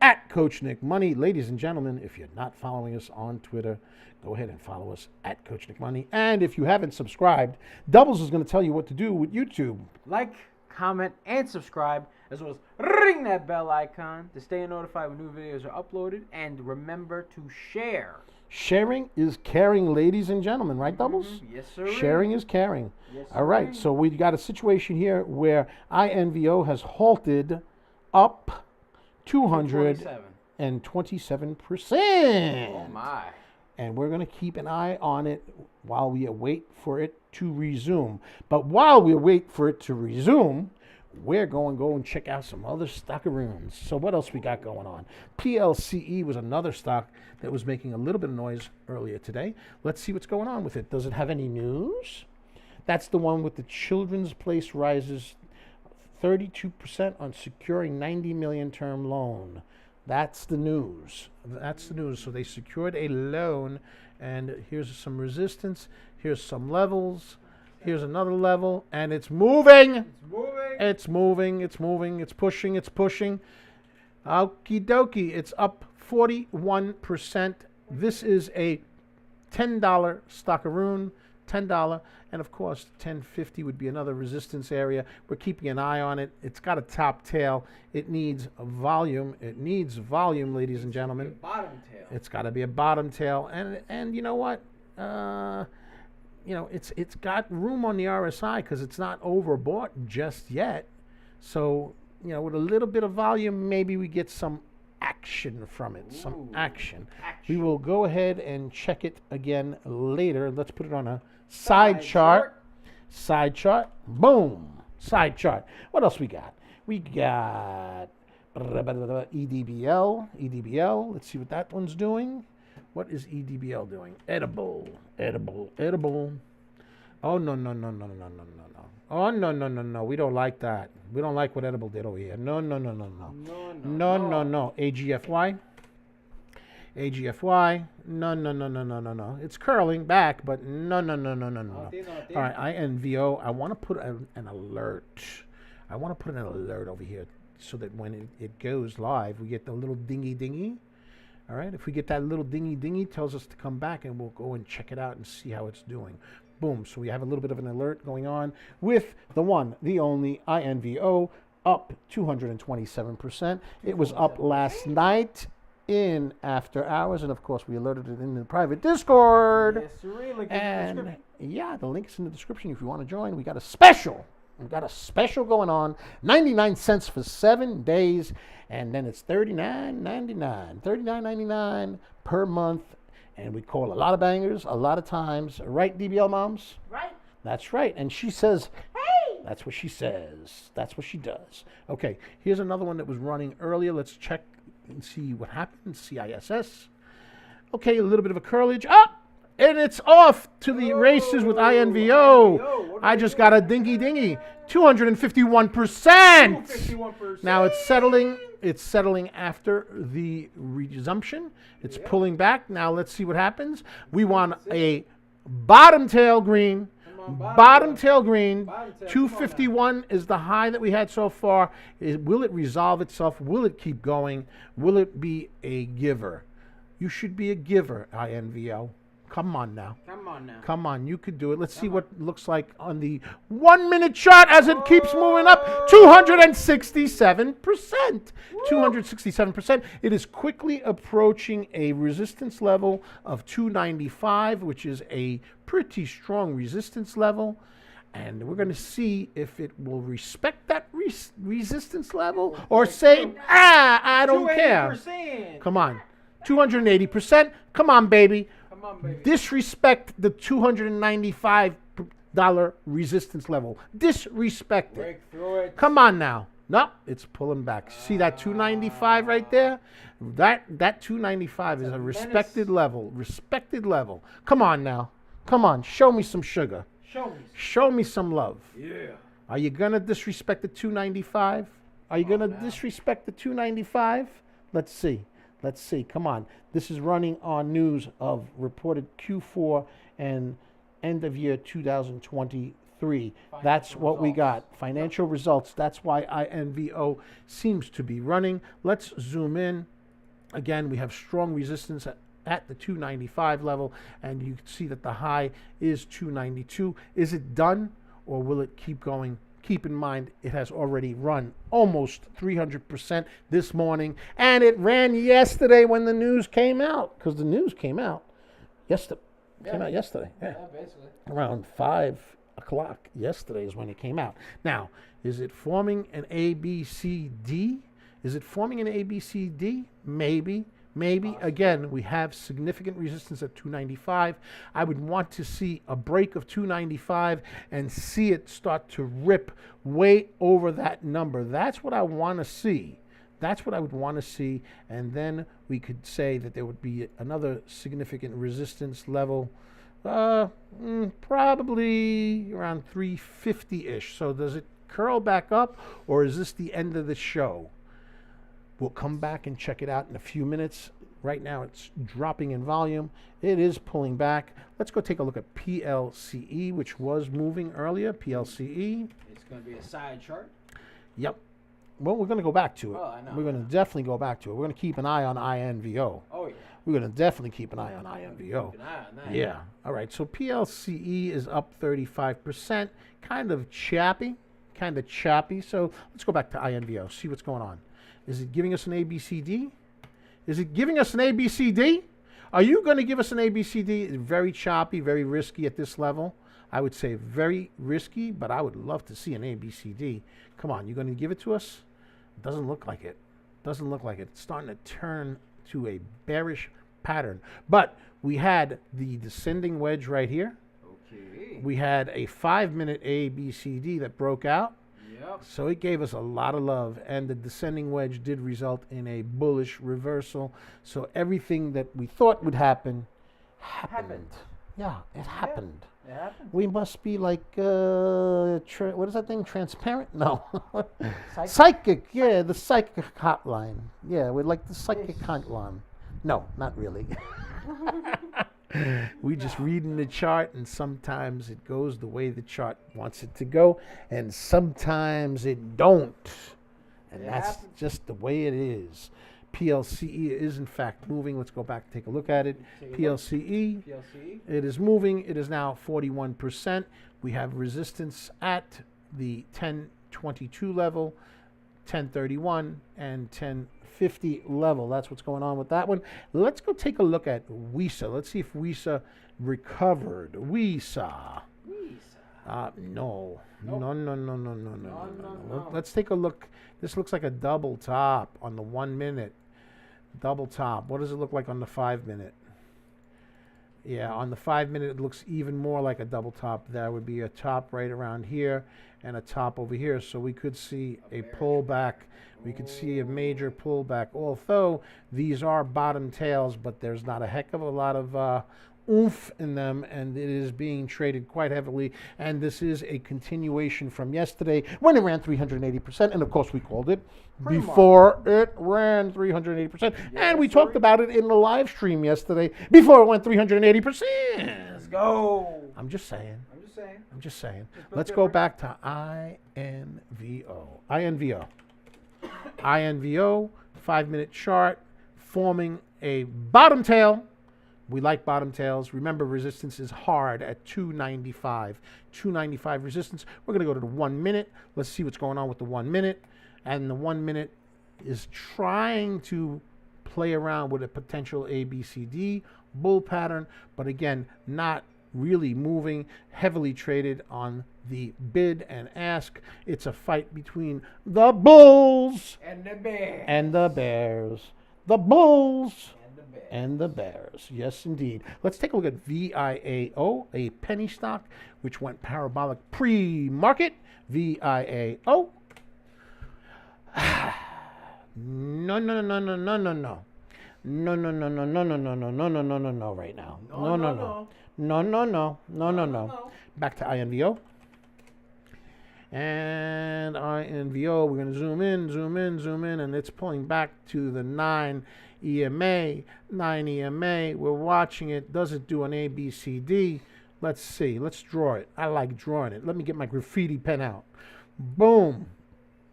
At Coach Nick Money. Ladies and gentlemen, if you're not following us on Twitter, go ahead and follow us at Coach Nick Money. And if you haven't subscribed, Doubles is going to tell you what to do with YouTube.
Like, comment, and subscribe, as well as ring that bell icon to stay notified when new videos are uploaded. And remember to share.
Sharing is caring, ladies and gentlemen, right, Doubles?
Mm-hmm. Yes, sir.
Sharing is caring.
Yes,
All right,
sir.
so we've got a situation here where INVO has halted up 227%.
Oh, my.
And we're going to keep an eye on it while we await for it to resume. But while we wait for it to resume, we're going to go and check out some other stockaroons. So what else we got going on? PLCE was another stock that was making a little bit of noise earlier today. Let's see what's going on with it. Does it have any news? That's the one with the Children's Place rises 32% on securing $90 million term loan. That's the news. That's the news. So they secured a loan, and here's some resistance. Here's some levels. Here's another level, and it's moving.
It's moving.
It's moving. It's moving. It's pushing. It's pushing. Okie dokie. It's up 41%. This is a $10 stockaroon. $10. And of course, $10.50 would be another resistance area. We're keeping an eye on it. It's got a top tail. It needs volume. It needs volume, ladies and gentlemen.
Bottom tail.
It's got to be a bottom tail. And you know what? It's got room on the RSI because it's not overbought just yet. So, with a little bit of volume, maybe we get some action from it. Some action. We will go ahead and check it again later. Let's put it on a side chart. Side chart. Boom. Side chart. What else we got? We got EDBL. EDBL. Let's see what that one's doing. What is EDBL doing? Edible. Oh, no. Oh, no. We don't like that. We don't like what Edible did over here. No. AGFY. No. It's curling back, but no. All right, INVO. I want to put an alert. I want to put an alert over here so that when it goes live, we get the little dingy. All right, if we get that little dingy, tells us to come back, and we'll go and check it out and see how it's doing. Boom. So we have a little bit of an alert going on with the one, the only INVO, up 227%. It was up last night in after hours, and of course we alerted it in the private Discord.
Yes, sir. Link in the
And
description.
yeah, the link's in the description if you want to join. We got a special. We've got a special going on, 99 cents for 7 days, and then it's $39.99 per month, and we call a lot of bangers a lot of times. Right, DBL moms?
Right.
That's right. And she says, hey! That's what she says. That's what she does. Okay, here's another one that was running earlier. Let's check and see what happened. CISS. Okay, a little bit of a curlage. Up! And it's off to the races with INVO. I just got a dingy. 251%.
251%.
Now it's settling. It's settling after the resumption. It's pulling back. Now let's see what happens. We want a bottom tail green. Bottom tail green. 251 is the high that we had so far. Will it resolve itself? Will it keep going? Will it be a giver? You should be a giver, INVO. Come on now.
Come on now.
Come on, you could do it. Let's see what it looks like on the 1 minute chart as it keeps moving up. 267%. 267%. It is quickly approaching a resistance level of 295, which is a pretty strong resistance level. And we're going to see if it will respect that resistance level or say, I don't care.
280%.
Come on. 280%. Come on, baby.
Come on, baby.
Disrespect the $295 resistance level. Disrespect it.
Break through it.
Come on now. No, it's pulling back. See that 295 right there? That 295 is a respected level. Respected level. Come on now. Come on. Show me some sugar. Show me some love.
Yeah.
Are you going to disrespect the 295? Are you going to disrespect the 295? Let's see. Let's see. Come on. This is running on news of reported Q4 and end of year 2023. That's what we got. Financial results. That's why INVO seems to be running. Let's zoom in. Again, we have strong resistance at the 295 level, and you can see that the high is 292. Is it done, or will it keep going? Keep in mind, it has already run almost 300% this morning, and it ran yesterday when the news came out, because the news came out yesterday. Came out yesterday. Yeah,
basically.
Around 5 o'clock yesterday is when it came out. Now, is it forming an ABCD? Is it forming an ABCD? Maybe. Maybe. Again, we have significant resistance at 295. I would want to see a break of 295 and see it start to rip way over that number. That's what I want to see. That's what I would want to see. And then we could say that there would be another significant resistance level, probably around 350-ish. So does it curl back up, or is this the end of the show? We'll come back and check it out in a few minutes. Right now, it's dropping in volume. It is pulling back. Let's go take a look at PLCE, which was moving earlier. PLCE.
It's going to be a side chart.
Yep. Well, we're going to go back to it.
Oh, I know.
We're going to definitely go back to it. We're going to keep an eye on INVO.
Oh, yeah.
We're going to definitely keep an eye on INVO.
Keep an eye on that.
Yeah. All right. So PLCE is up 35%. Kind of choppy. So let's go back to INVO. See what's going on. Is it giving us an ABCD? Is it giving us an ABCD? Are you going to give us an ABCD? It's very choppy, very risky at this level. I would say very risky, but I would love to see an ABCD. Come on, you going to give it to us? Doesn't look like it. Doesn't look like it. It's starting to turn to a bearish pattern. But we had the descending wedge right here.
Okay.
We had a 5-minute ABCD that broke out.
Yep.
So it gave us a lot of love, and the descending wedge did result in a bullish reversal. So everything that we thought would happen happened. Yeah, it happened.
It happened.
We must be like, what is that thing? Transparent? No. Psychic. Yeah, the psychic hotline. Yeah, we're like the psychic hotline. No, not really. We just read in the chart, and sometimes it goes the way the chart wants it to go, and sometimes it don't. And that's just the way it is. PLCE is in fact moving. Let's go back and take a look at it. PLCE. It is moving. It is now 41%. We have resistance at the 1022 level, 1031, and 1050 level. That's what's going on with that one. Let's go take a look at WISA. Let's see if WISA recovered. WISA. No. Let's take a look. This looks like a double top on the 1 minute. Double top. What does it look like on the 5 minute? Yeah, on the 5 minute, it looks even more like a double top. There would be a top right around here and a top over here. So we could see a pullback. We could see a major pullback. Although these are bottom tails, but there's not a heck of a lot of oomph in them, and it is being traded quite heavily. And this is a continuation from yesterday when it ran 380%. And of course, we called it before it ran 380%. And we talked about it in the live stream yesterday before it went 380%.
Let's go.
I'm just saying.
I'm just saying.
Let's go back to INVO. INVO, 5 minute chart, forming a bottom tail We like bottom tails. Remember, resistance is hard at 295. 295 resistance. We're going to go to the 1 minute. Let's see what's going on with the 1 minute. And the 1 minute is trying to play around with a potential ABCD bull pattern, but again, not really moving, heavily traded on the bid and ask. It's a fight between the bulls
And the bear.
and the bears. The bulls
And the bear.
and the bears. Yes, indeed. Let's take a look at VIAO, a penny stock, which went parabolic pre-market. VIAO. No, no, no, no, no, no, no. No, no, no, no, no, no, no, no, no, no, no, no, no, right now. No, no, no. No, no, no, no, no, no. Back to INVO. And INVO, we're going to zoom in, zoom in, zoom in, and it's pulling back to the 9 EMA. 9 EMA, we're watching it. Does it do an ABCD? Let's see. Let's draw it. I like drawing it. Let me get my graffiti pen out. Boom.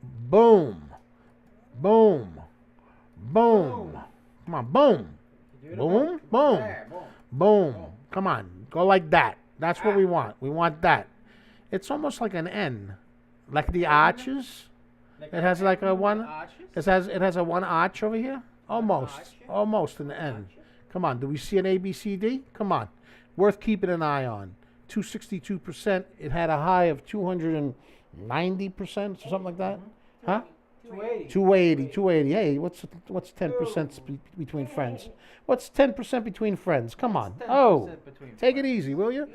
Boom. Boom. Boom. Come on, boom. Boom. Boom. Boom. Come on. Go like that. That's what we want. We want that. It's almost like an N. Like the arches. It has like a one. It has a one arch over here. Almost. Almost an N. Come on. Do we see an ABCD? Come on. Worth keeping an eye on. 262%. It had a high of 290% or something like that. Huh? 280. Hey, what's 10% between friends? What's 10% between friends? Come on. Oh, take it easy, will you?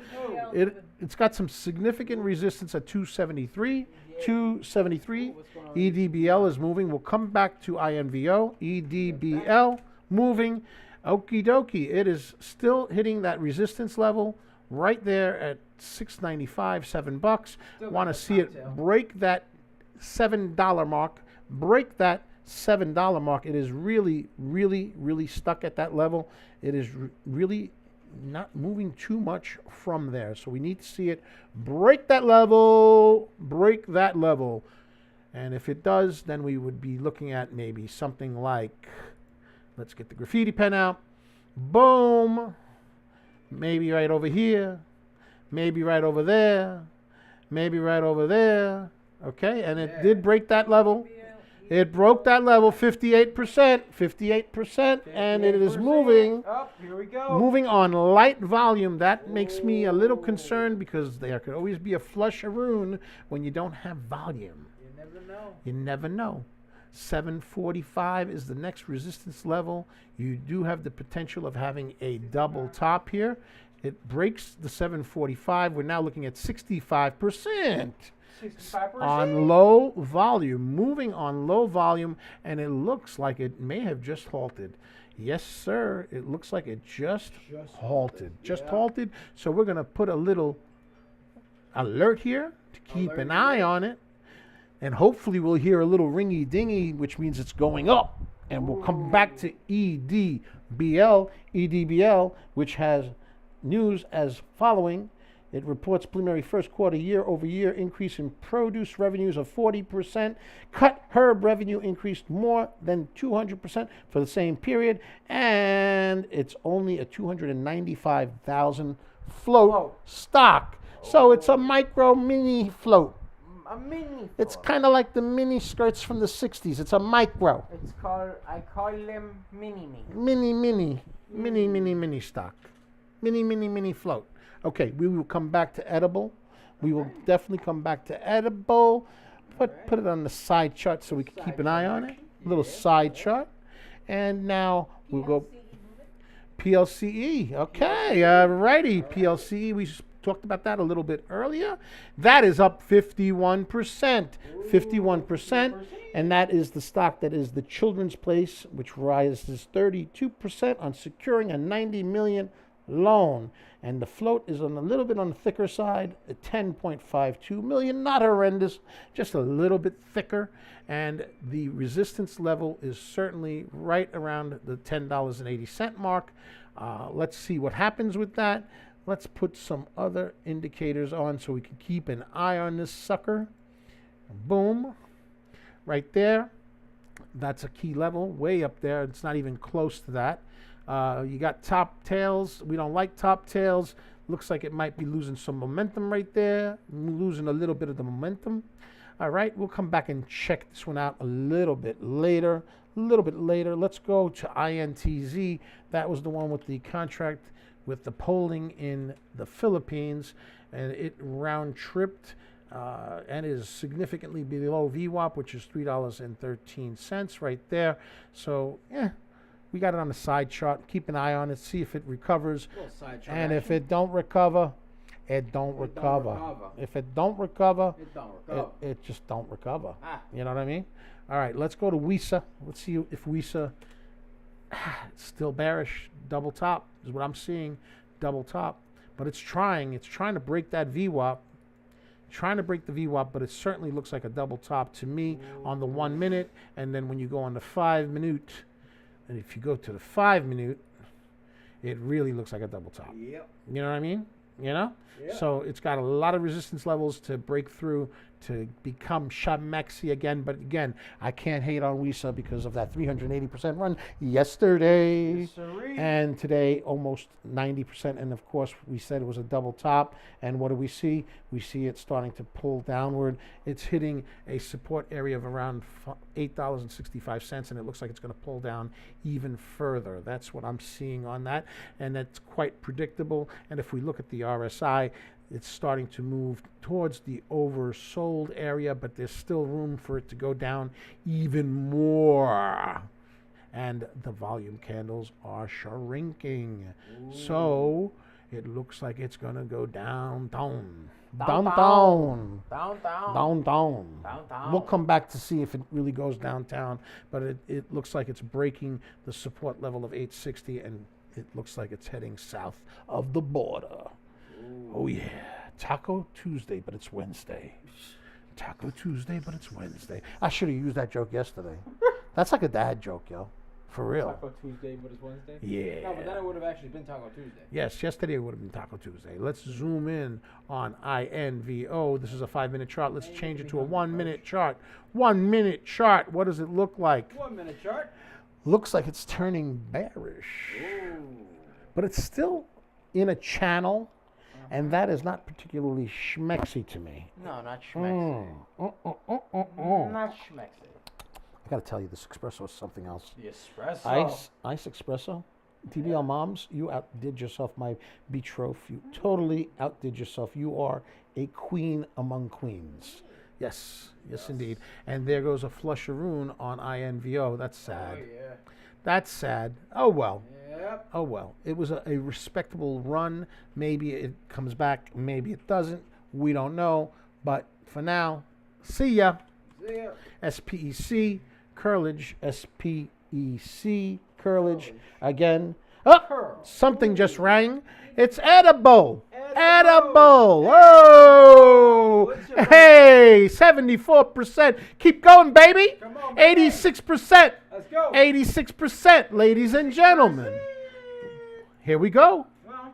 It's got some significant resistance at 273. 273. EDBL is moving. We'll come back to INVO. EDBL moving. Okie dokie. It is still hitting that resistance level right there at 695, $7. Want to see it break that $7 mark. Break that $7 mark. It is really, really, really stuck at that level. It is really not moving too much from there. So we need to see it break that level, break that level. And if it does, then we would be looking at maybe something like, let's get the graffiti pen out. Boom. Maybe right over here. Maybe right over there. Maybe right over there. Okay, and it did break that level. It broke that level, 58%, 58%, and it is moving.
Oh, here we go.
Moving on light volume. That makes me a little concerned because there could always be a flusheroo when you don't have volume.
You never know.
You never know. 745 is the next resistance level. You do have the potential of having a double top here. It breaks the 745. We're now looking at 65%.
65%.
On low volume, moving on low volume, and it looks like it may have just halted. Yes, sir. It looks like it just halted. Just halted. So we're going to put a little alert here to keep an eye on it. And hopefully we'll hear a little ringy dingy, which means it's going up. And we'll come back to EDBL, which has news as following. It reports preliminary first quarter year-over-year increase in produce revenues of 40%. Cut herb revenue increased more than 200% for the same period. And it's only a 295,000 float stock. So it's a micro mini float.
A mini.
It's kind of like the mini skirts from the 60s. It's a micro.
It's called, I call them mini.
Mini stock. Mini float. Okay, we will come back to edible. We will definitely come back to edible. Put it on the side chart so we can keep an eye on it. A little side chart. And now we'll go PLCE. Okay, righty. PLCE, we talked about that a little bit earlier. That is up 51%. 51%. And that is the stock that is the Children's Place, which rises 32% on securing a $90 million loan. And the float is a little bit on the thicker side, at 10.52 million, not horrendous, just a little bit thicker. And the resistance level is certainly right around the $10.80 mark. Let's see what happens with that. Let's put some other indicators on so we can keep an eye on this sucker. Boom, right there. That's a key level, way up there. It's not even close to that. You got top tails. We don't like top tails. Looks like it might be losing some momentum right there. Losing a little bit of the momentum. All right, we'll come back and check this one out a little bit later. Let's go to INTZ. That was the one with the contract with the polling in the Philippines, and it round tripped and is significantly below VWAP, which is $3.13 right there. So, yeah, we got it on the side chart. Keep an eye on it, see if it recovers. And if it don't recover, it don't recover. If it don't recover, it just don't recover. You know what I mean? All right, let's go to WISA. Let's see if WISA still bearish. Double top is what I'm seeing. Double top. But it's trying to break that VWAP. Trying to break the VWAP, but it certainly looks like a double top to me on the 1 minute. And then when you go on the 5 minute, and if you go to the 5 minute, it really looks like a double top.
Yep.
You know what I mean? You know?
Yep.
So it's got a lot of resistance levels to break through to become Shamexi again. But again, I can't hate on WISA because of that 380% run yesterday.
Yes, sirree.
And today almost 90%. And of course, we said it was a double top. And what do we see? We see it starting to pull downward. It's hitting a support area of around $8.65. And it looks like it's going to pull down even further. That's what I'm seeing on that. And that's quite predictable. And if we look at the RSI, it's starting to move towards the oversold area, but there's still room for it to go down even more. And the volume candles are shrinking. Ooh. So it looks like it's going to go down. We'll come back to see if it really goes downtown, but it looks like it's breaking the support level of 860, and it looks like it's heading south of the border. Ooh. Oh, yeah. Taco Tuesday, but it's Wednesday. Taco Tuesday, but it's Wednesday. I should have used that joke yesterday. That's like a dad joke, yo. For real.
Taco Tuesday, but it's Wednesday?
Yeah.
No, but then it would have actually been Taco Tuesday.
Yes, yesterday it would have been Taco Tuesday. Let's zoom in on INVO. This is a 5-minute chart. Let's change it to a 1 minute chart. 1 minute chart. What does it look like?
1 minute chart.
Looks like it's turning bearish.
Ooh.
But it's still in a channel. And that is not particularly schmexy to me.
No, not schmexy. Not schmexy.
I got to tell you, this espresso is something else.
The espresso.
Ice espresso. DBL Moms, you outdid yourself, my betrothed. You totally outdid yourself. You are a queen among queens. Yes, indeed. And there goes a flusheroon on INVO. That's sad.
Oh, yeah.
That's sad. Oh, well.
Yep.
Oh, well. It was a respectable run. Maybe it comes back. Maybe it doesn't. We don't know. But for now, see ya.
See ya.
SPEC, Curlage, SPEC, Curlage. Again. Oh, something just rang. It's edible. Edible. Oh. Hey, 74%. Keep going, baby.
Come on,
86%.
Let's go.
86%, ladies and gentlemen. Here we go.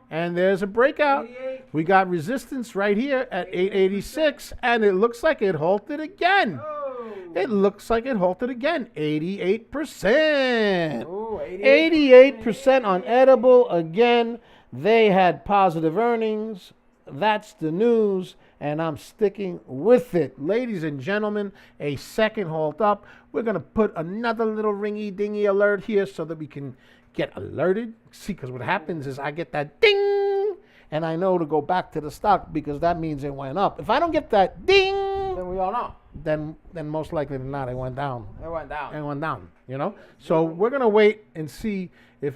And there's a breakout.
88.
We got resistance right here at 886, and it looks like it halted again.
Oh.
It looks like it halted again. 88%.
Ooh,
88% on edible again. They had positive earnings. That's the news, and I'm sticking with it. Ladies and gentlemen, a second halt up. We're going to put another little ringy-dingy alert here so that we can get alerted. See, because what happens is I get that ding, and I know to go back to the stock because that means it went up. If I don't get that ding,
then we all know.
Then most likely than not, it went down.
It went down.
It went down, you know? So we're going to wait and see if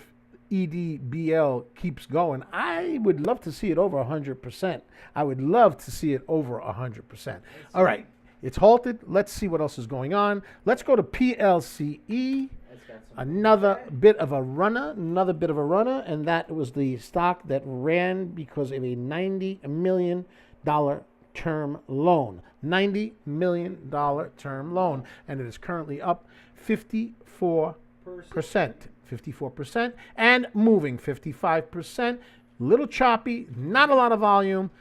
EDBL keeps going. I would love to see it over 100%. I would love to see it over 100%. All right. It's halted. Let's see what else is going on. Let's go to PLCE. Another bit of a runner, and that was the stock that ran because of a $90 million term loan. $90 million term loan, and it is currently up 54%. 54% and moving 55%. Little choppy, not a lot of volume,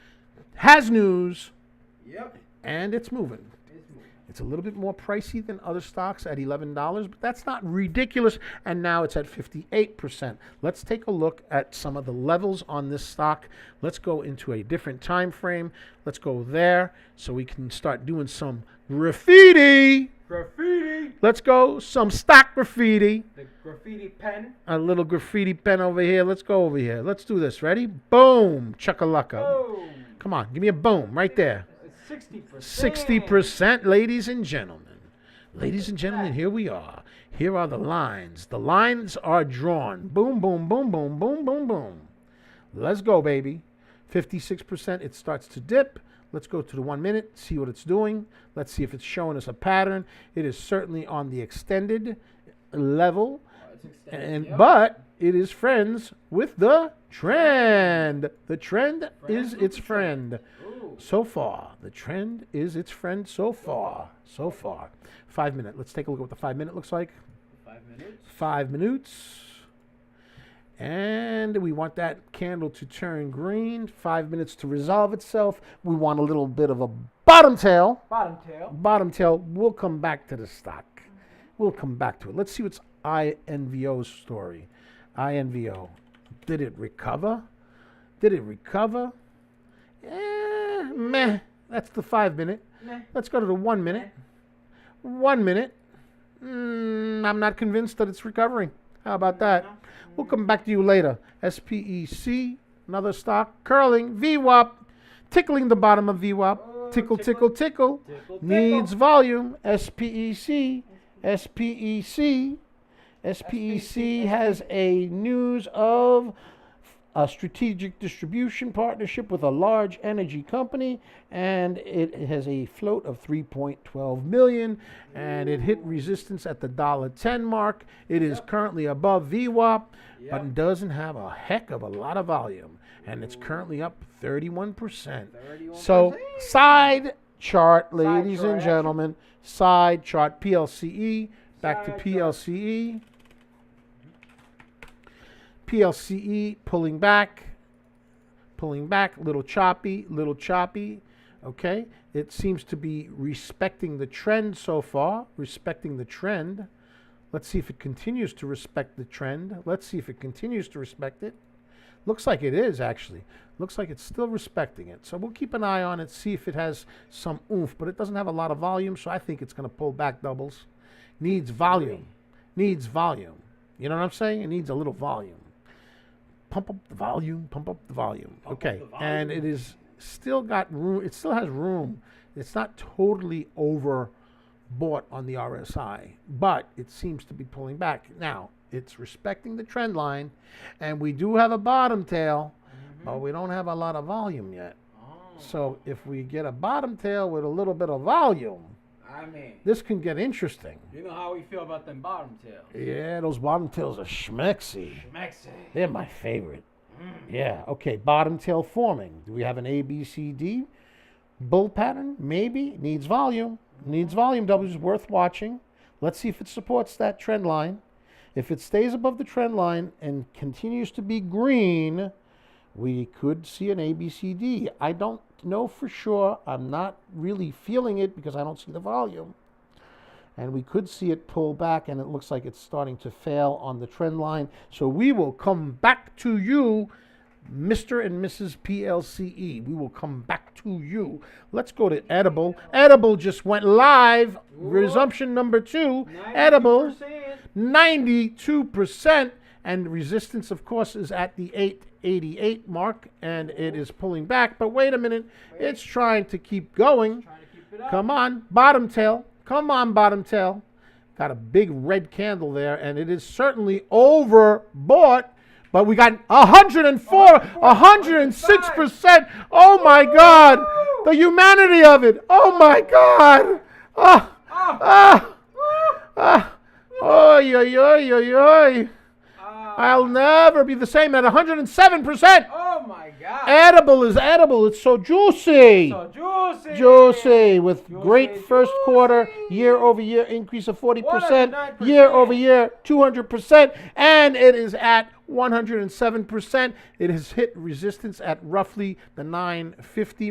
has news,
yep,
and it's moving. It's a little bit more pricey than other stocks at $11, but that's not ridiculous. And now it's at 58%. Let's take a look at some of the levels on this stock. Let's go into a different time frame. Let's go there so we can start doing some graffiti.
Graffiti.
Let's go some stock graffiti.
The graffiti pen.
A little graffiti pen over here. Let's go over here. Let's do this. Ready? Boom. Chakalaka.
Boom.
Come on. Give me a boom right there.
It's 60%.
60%, ladies and gentlemen. Ladies and gentlemen, here we are. Here are the lines. The lines are drawn. Boom, boom, boom, boom, boom, boom, boom. Let's go, baby. 56%. It starts to dip. Let's go to the 1 minute, see what it's doing. Let's see if it's showing us a pattern. It is certainly on the extended level, but it is friends with the trend. The trend is its friend. So far, the trend is its friend so far. So far. 5 minute. Let's take a look at what the 5 minute looks like.
5 minutes.
5 minutes. And we want that candle to turn green. 5 minutes to resolve itself. We want a little bit of a bottom tail.
Bottom tail.
Bottom tail. We'll come back to the stock. We'll come back to it. Let's see what's INVO's story. INVO. Did it recover? Did it recover? Meh. That's the 5 minute.
Meh.
Let's go to the 1 minute. 1 minute. I'm not convinced that it's recovering. How about that? We'll come back to you later. SPEC, another stock. Curling, VWAP, tickling the bottom of VWAP. Tickle, tickle, tickle. Needs volume. SPEC, SPEC. SPEC has a news of a strategic distribution partnership with a large energy company, and it has a float of 3.12 million, and it hit resistance at the $1.10 mark. It is currently above VWAP, but it doesn't have a heck of a lot of volume, and it's currently up 31%. So side chart, ladies and gentlemen, side chart. PLCE, back to PLCE. PLCE pulling back, little choppy, okay? It seems to be respecting the trend so far, respecting the trend. Let's see if it continues to respect the trend. Let's see if it continues to respect it. Looks like it is, actually. Looks like it's still respecting it. So we'll keep an eye on it, see if it has some oomph, but it doesn't have a lot of volume, so I think it's going to pull back doubles. Needs volume. Needs volume. You know what I'm saying? It needs a little volume. Pump up the volume, pump up the volume. Okay, and it is still got room. It still has room. It's not totally overbought on the RSI, but it seems to be pulling back. Now, it's respecting the trend line, and we do have a bottom tail, but we don't have a lot of volume yet. So if we get a bottom tail with a little bit of volume,
I mean,
this can get interesting.
you know how we feel about them bottom tails.
Yeah, those bottom tails are schmexy.
Schmexy.
They're my favorite. Yeah, okay, bottom tail forming. Do we have an ABCD bull pattern? Maybe. Needs volume. Needs volume. W is worth watching. Let's see if it supports that trend line. If it stays above the trend line and continues to be green, we could see an ABCD. I don't know for sure. I'm not really feeling it because I don't see the volume. And we could see it pull back, and it looks like it's starting to fail on the trend line. So we will come back to you, Mr. and Mrs. PLCE. We will come back to you. Let's go to Edible. Edible just went live. Resumption number 2.
92%.
Edible, 92%. And resistance, of course, is at the 888 mark, and it is pulling back. But wait a minute. It's trying to keep going.
Trying to keep it up.
Come on, bottom tail. Come on, bottom tail. Got a big red candle there, and it is certainly overbought. But we got 104, 106%. Oh, my God. The humanity of it. Oh, my God. Oy, oy, oy, oy, oy. I'll never be the same at 107%.
Oh my God.
Edible is edible. It's so juicy.
So juicy.
Juicy with great
Juicy,
first quarter,
juicy.
year-over-year increase of 40%,
109%.
year-over-year 200%, and it is at 107%. It has hit resistance at roughly the 950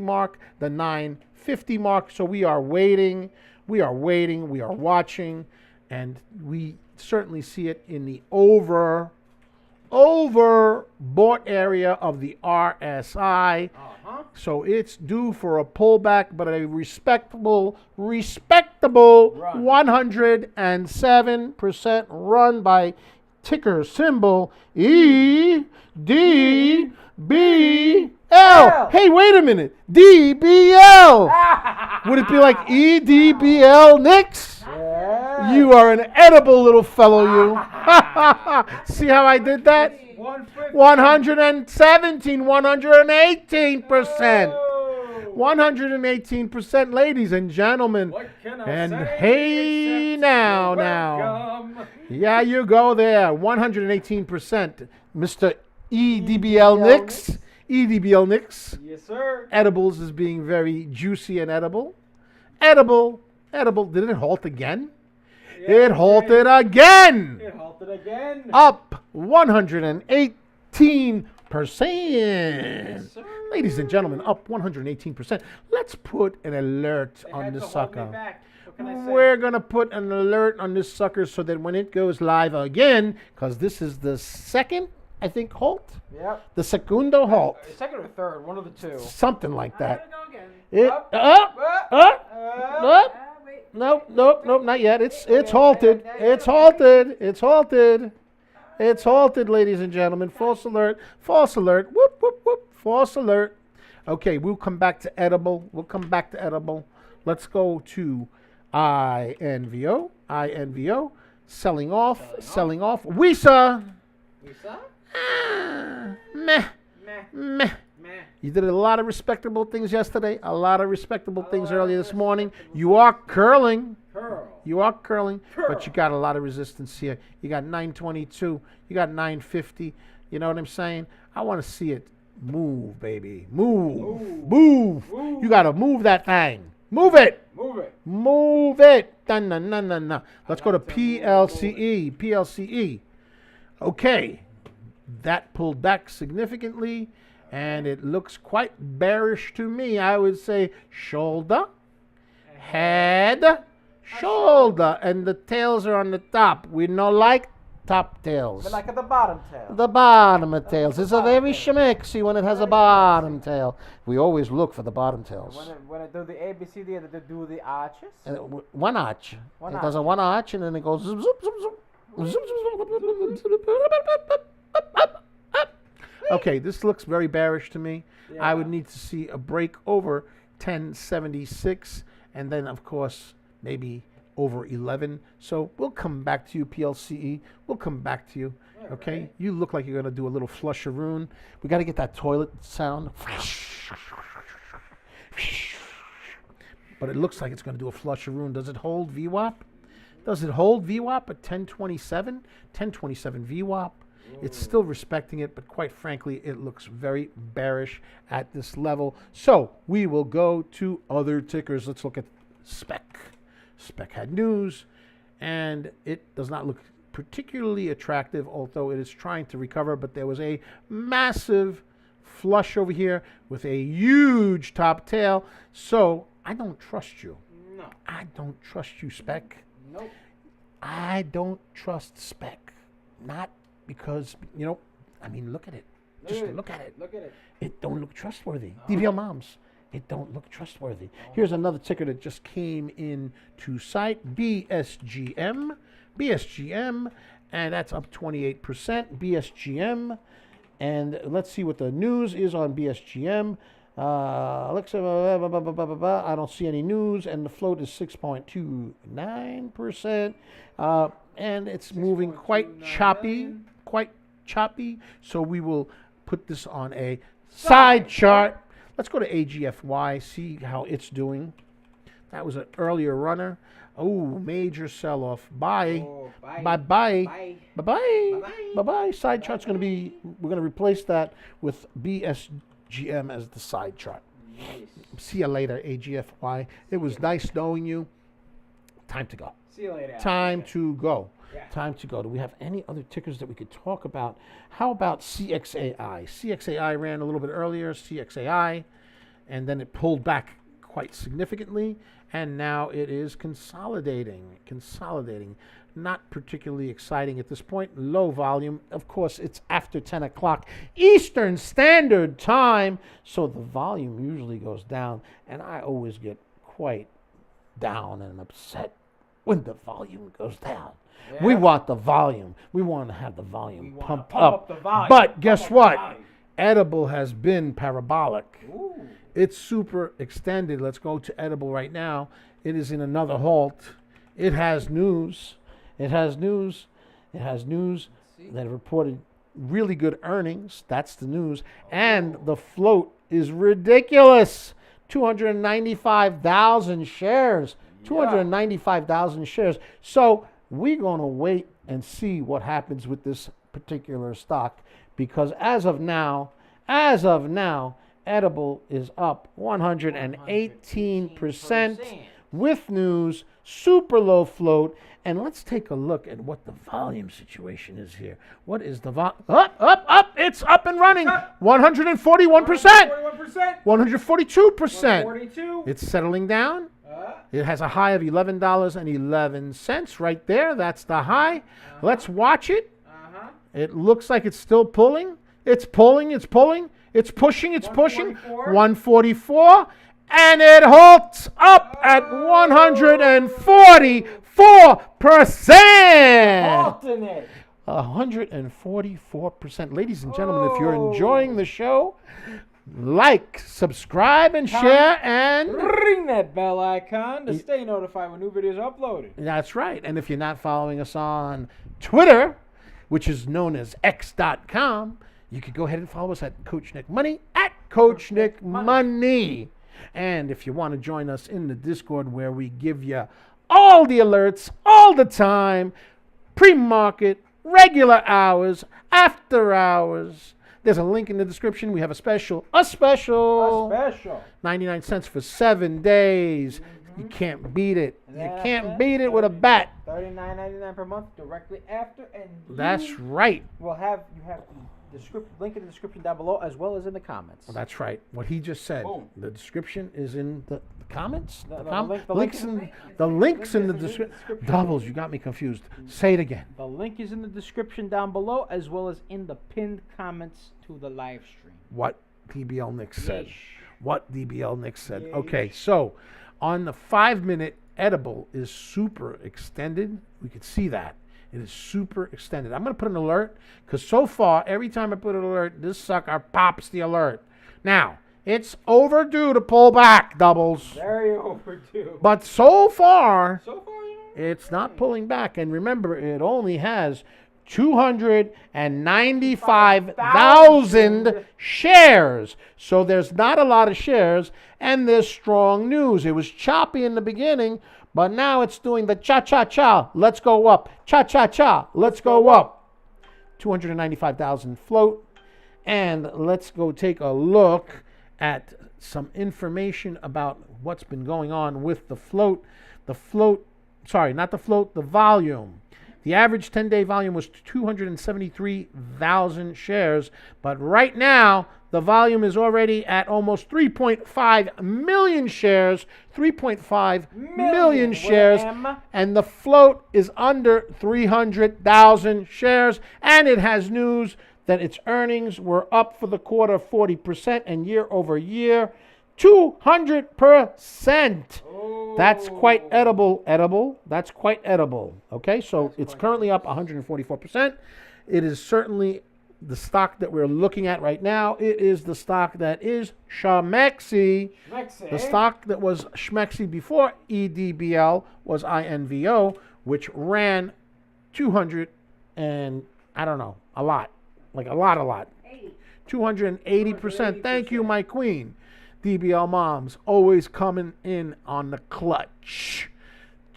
mark, so we are waiting We are waiting. We are watching. And we certainly see it in the overbought area of the RSI. So it's due for a pullback, but a respectable 107% run by ticker symbol EDBL. Hey, wait a minute. DBL. Would it be like EDBL Knicks?
Yeah.
You are an edible little fellow, you. See how I did that? 117, 118%. 118%, ladies and gentlemen.
What can I
And
say
hey,
except
now.
welcome?
Yeah, you go there. 118%. Mr. EDBL Knicks. EDBL Knicks.
Yes, sir.
Edibles is being very juicy and edible. Edible. Did it halt again?
Yeah,
It halted again.
It halted again.
Up 118%.
Sir.
Ladies and gentlemen, up 118%. Let's put an alert
They
on
had
this
to hold me
sucker.
back. What can I say?
We're going to put an alert on this sucker so that when it goes live again, because this is the second, I think, halt.
Yep.
The segundo halt.
Second or third, one of the two.
Something like that.
Go again.
It,
Up,
up,
up,
up.
Wait.
Nope, not yet. It's halted. It's halted. It's halted. It's halted, ladies and gentlemen. False alert. False alert. Whoop, whoop, whoop. False alert. Okay, we'll come back to edible. Let's go to INVO. Selling off. Wisa.
Lisa?
Meh.
Meh.
You did a lot of respectable things yesterday. A lot of respectable things earlier this morning. You are curling.
Curl.
But you got a lot of resistance here. You got 922. You got 950. You know what I'm saying? I want to see it move, baby. Move. You got to move that thing. Move it. Dun, dun, dun, dun, dun. Let's go to PLCE. Okay. That pulled back significantly, and it looks quite bearish to me. I would say shoulder, head, shoulder, and the tails are on the top. We don't like top tails.
But like at the bottom tail.
The bottom of tails. It's a very schmixy when it has a bottom tail. We always look for the bottom tails.
When I do the ABCD, they do the arches.
One arch.
One
It does a
arch.
one arch, and then it goes zoop, zoop, zoop, zoop. Zoop, zoop, zoop. Okay, this looks very bearish to me.
Yeah.
I would need to see a break over 1076, and then, of course, maybe over 11. So we'll come back to you, PLCE. We'll come back to you. Okay?
Right.
You look like you're going to do a little flusharoon. We got to get that toilet sound. But it looks like it's going to do a flusharoon. Does it hold VWAP? Does it hold VWAP at 1027? 1027 VWAP. It's still respecting it, but quite frankly, it looks very bearish at this level. So we will go to other tickers. Let's look at SPEC. SPEC had news, and it does not look particularly attractive, although it is trying to recover. But there was a massive flush over here with a huge top tail. So I don't trust you.
No.
I don't trust you, SPEC.
Nope.
I don't trust SPEC. Not because, I mean, look at it. Just look at it.
Look at it.
It don't look trustworthy. DBL Moms, it don't look trustworthy. Here's another ticker that just came in to sight, BSGM, and that's up 28%, BSGM. And let's see what the news is on BSGM. Alexa, I don't see any news, and the float is 6.29%. And it's moving quite choppy. So we will put this on a side chart. Let's go to AGFY, see how it's doing. That was an earlier runner. Oh, major sell-off. Bye.
Oh, bye.
Bye-bye.
Bye.
Bye-bye.
Bye-bye.
Bye-bye. Side chart's going to be, we're going to replace that with BSGM as the side chart.
Nice.
See you later, AGFY. It was nice knowing you. Time to go.
See you later.
Time to go.
Yeah.
Time to go. Do we have any other tickers that we could talk about? How about CXAI? CXAI ran a little bit earlier, CXAI, and then it pulled back quite significantly, and now it is consolidating. Not particularly exciting at this point. Low volume. Of course, it's after 10 o'clock Eastern Standard Time, so the volume usually goes down, and I always get quite down and upset when the volume goes down. Yeah. We want the volume. We want to have the volume pump up.
The volume.
But guess what? Edible has been parabolic.
Ooh.
It's super extended. Let's go to Edible right now. It is in another halt. It has news. That reported really good earnings. That's the news. And the float is ridiculous. 295,000 shares. 295,000 shares. So we're going to wait and see what happens with this particular stock, because as of now, Edible is up 118% with news, super low float. And let's take a look at what the volume situation is here. What is the volume? Up. It's up and running. 141%. 142%. It's settling down. It has a high of $11.11 right there. That's the high. Let's watch it. It looks like it's still pulling. It's pulling. It's pushing. It's pushing. 144. And it halts up at 144%. 144%. Ladies and gentlemen, if you're enjoying the show, like, subscribe, and share, and
ring that bell icon to stay notified when new videos are uploaded.
That's right. And if you're not following us on Twitter, which is known as X.com, you could go ahead and follow us at Coach Nick Money, at Coach Nick Money. And if you want to join us in the Discord, where we give you all the alerts all the time, pre-market, regular hours, after hours, there's a link in the description. We have a special. 99 cents for 7 days. You can't beat it. You can't beat it with a bat.
$39.99 per month directly after. And
that's right.
You have the link in the description down below, as well as in the comments.
That's right. What he just said. Boom. The description is in the comments. The links in the description. Doubles, you got me confused. Say it again.
The link is in the description down below, as well as in the pinned comments to the live stream.
What DBL Nick said.
Yeesh.
Okay, so on the 5-minute, Edible is super extended. We could see that. It is super extended. I'm going to put an alert, because so far, every time I put an alert, this sucker pops the alert. Now, it's overdue to pull back, Doubles.
Very overdue.
But so far it's not pulling back. And remember, it only has 295,000 shares. So there's not a lot of shares, and there's strong news. It was choppy in the beginning, but now it's doing the cha-cha-cha. Let's go up. Cha-cha-cha. Let's go up. 295,000 float. And let's go take a look at some information about what's been going on with the float. The volume. The average 10-day volume was 273,000 shares, but right now the volume is already at almost 3.5 million shares, 3.5 million shares, and the float is under 300,000 shares, and it has news that its earnings were up for the quarter 40% and year over year 200%. Oh. That's quite edible. That's quite edible. Okay, so it's currently up 144%. It is certainly the stock that we're looking at right now. It is the stock that is Schmexy. The stock that was Schmexy before EDBL was INVO, which ran 200 and I don't know, a lot. 280%. Thank you, my queen. DBL moms always coming in on the clutch.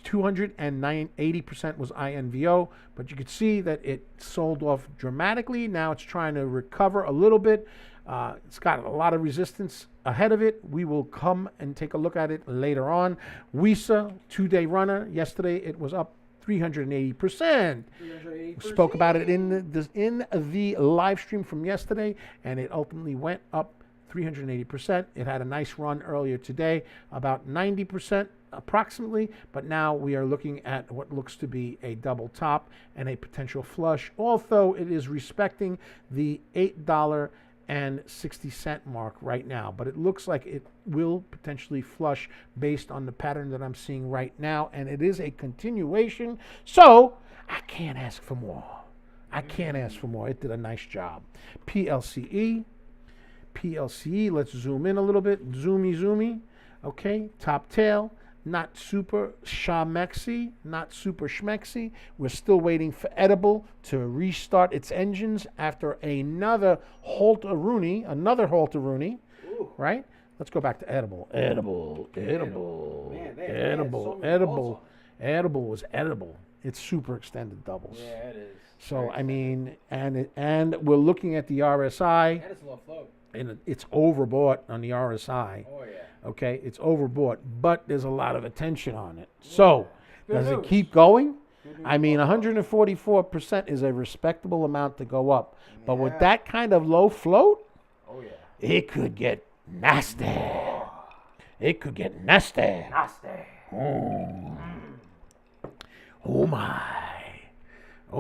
280% was INVO, but you could see that it sold off dramatically. Now it's trying to recover a little bit. It's got a lot of resistance ahead of it. We will come and take a look at it later on. WISA, 2-day runner. Yesterday it was up 380%. We spoke about it in the live stream from yesterday, and it ultimately went up 380%. It had a nice run earlier today, about 90% approximately, but now we are looking at what looks to be a double top and a potential flush, although it is respecting the $8.60 mark right now. But it looks like it will potentially flush based on the pattern that I'm seeing right now, and it is a continuation, so I can't ask for more. I can't ask for more. It did a nice job. PLCE, let's zoom in a little bit. Zoomy. Okay, top tail. Not super shamexy, not super schmexy. We're still waiting for Edible to restart its engines after another halteroonie, right? Let's go back to Edible. Edible. Edible was edible. It's super extended doubles.
Yeah, it is.
So I mean, and we're looking at the RSI.
And it's low float.
And it's overbought on the RSI.
Oh, yeah.
Okay, it's overbought, but there's a lot of attention on it. So,
Good
does
news.
it keep going? I mean, 144% is a respectable amount to go up. But with that kind of low float,
oh yeah,
it could get nasty. It could get nasty. Oh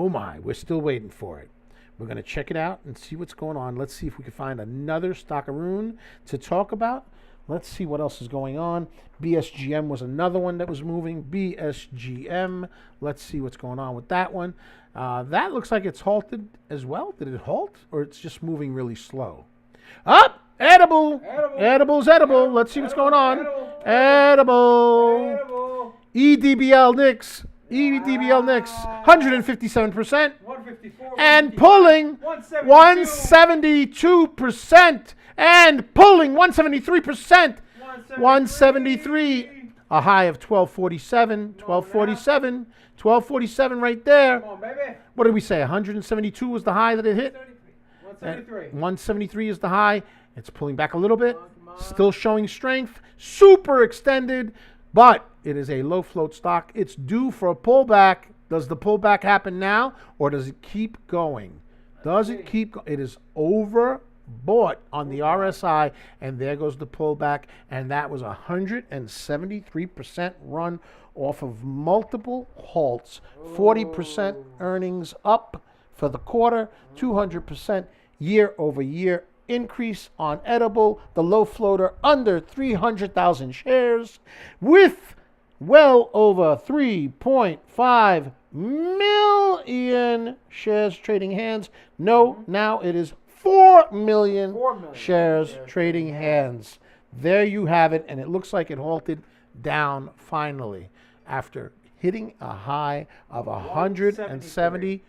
my, we're still waiting for it. We're going to check it out and see what's going on. Let's see if we can find another stockaroon to talk about. Let's see what else is going on. BSGM was another one that was moving. BSGM. Let's see what's going on with that one. That looks like it's halted as well. Did it halt? Or it's just moving really slow? Up! Edible! Edible's edible. Let's see what's going on. Edible. EDBL Knicks. 157%.
154.
And pulling 172%. And pulling 173%. 173. A high of 1247. 1247 right there.
Come on, baby.
What did we say? 172 was the high that it hit?
173.
173 is the high. It's pulling back a little bit. Still showing strength. Super extended. But it is a low float stock. It's due for a pullback. Does the pullback happen now, or does it keep going? Does it keep going? It is overbought on the RSI, and there goes the pullback. And that was 173% run off of multiple halts. 40% earnings up for the quarter, 200% year-over-year increase on Edible, the low floater under 300,000 shares with well over 3.5 million shares trading hands. No, now it is 4 million shares trading hands. There you have it, and it looks like it halted down finally after hitting a high of 173%.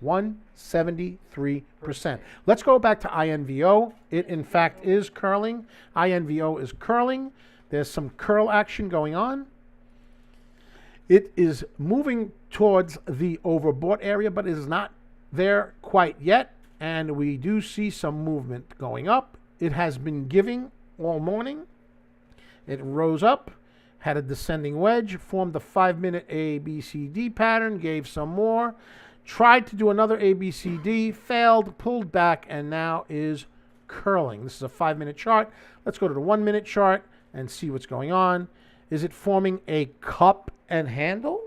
173%. Let's go back to INVO. It, in fact, is curling. INVO is curling. There's some curl action going on. It is moving towards the overbought area, but is not there quite yet. And we do see some movement going up. It has been giving all morning. It rose up, had a descending wedge, formed a 5-minute ABCD pattern, gave some more. Tried to do another ABCD, failed, pulled back, and now is curling. This is a 5-minute chart. Let's go to the 1-minute chart and see what's going on. Is it forming a cup and handle?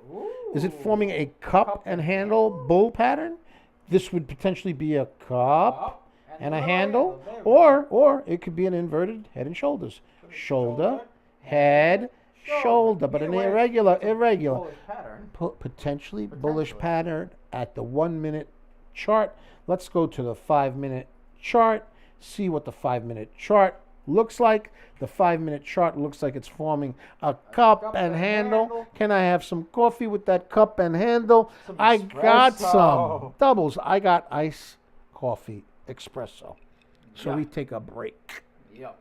Is it forming a cup and handle bull pattern? This would potentially be a cup and a handle, or it could be an inverted head and shoulders. Shoulder, head, shoulder, but an irregular, potentially bullish pattern at the 1-minute chart. Let's go to the 5-minute chart, see what the 5-minute chart looks like. The 5-minute chart looks like it's forming a cup and handle. Can I have some coffee with that cup and handle? I got some doubles. I got iced coffee espresso. So we take a break.
Yep.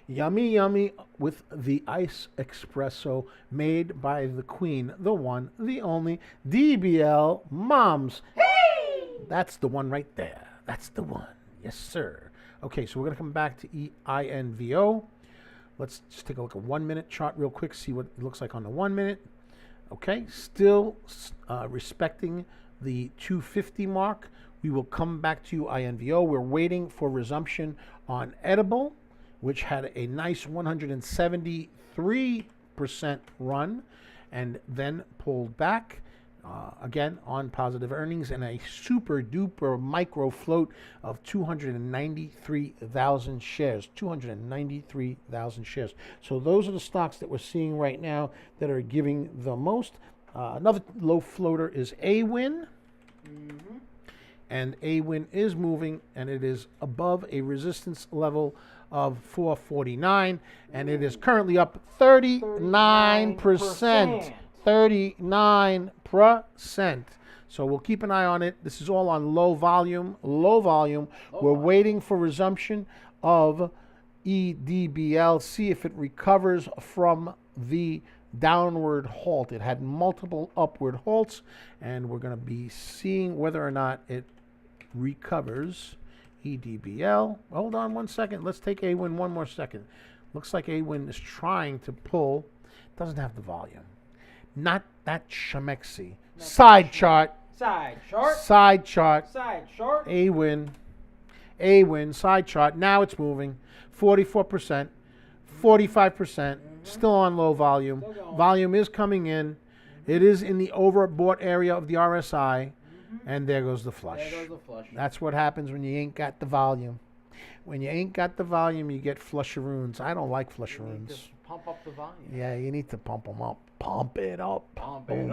Yummy, yummy with the ice espresso made by the queen, the one, the only, DBL Moms. Hey! That's the one right there. That's the one. Yes, sir. Okay, so we're going to come back to INVO. Let's just take a look at 1-minute chart real quick, see what it looks like on the 1 minute. Okay, still respecting the 250 mark. We will come back to you, INVO. We're waiting for resumption on Edible, which had a nice 173% run and then pulled back. Again, on positive earnings and a super duper micro float of 293,000 shares. 293,000 shares. So those are the stocks that we're seeing right now that are giving the most. Another low floater is AWIN.
Mm-hmm.
And AWIN is moving, and it is above a resistance level of 449, and it is currently up 39%. 39%. So we'll keep an eye on it. This is all on low volume. We're waiting for resumption of EDBL. See if it recovers from the downward halt. It had multiple upward halts, and we're going to be seeing whether or not it recovers. EDBL. Hold on one second. Let's take AWIN one more second. Looks like AWIN is trying to pull. Doesn't have the volume. Not that Shemexy. Side chart. AWIN, side chart. Now it's moving. 44%, 45%. Still on low volume. Volume is coming in. It is in the overbought area of the RSI. And there goes the flush. That's what happens when you ain't got the volume. When you ain't got the volume, you get flusheroons. I don't like flusheroons.
You need to pump up the volume.
Yeah, you need to pump them up. Pump it up.
Boom,
boom,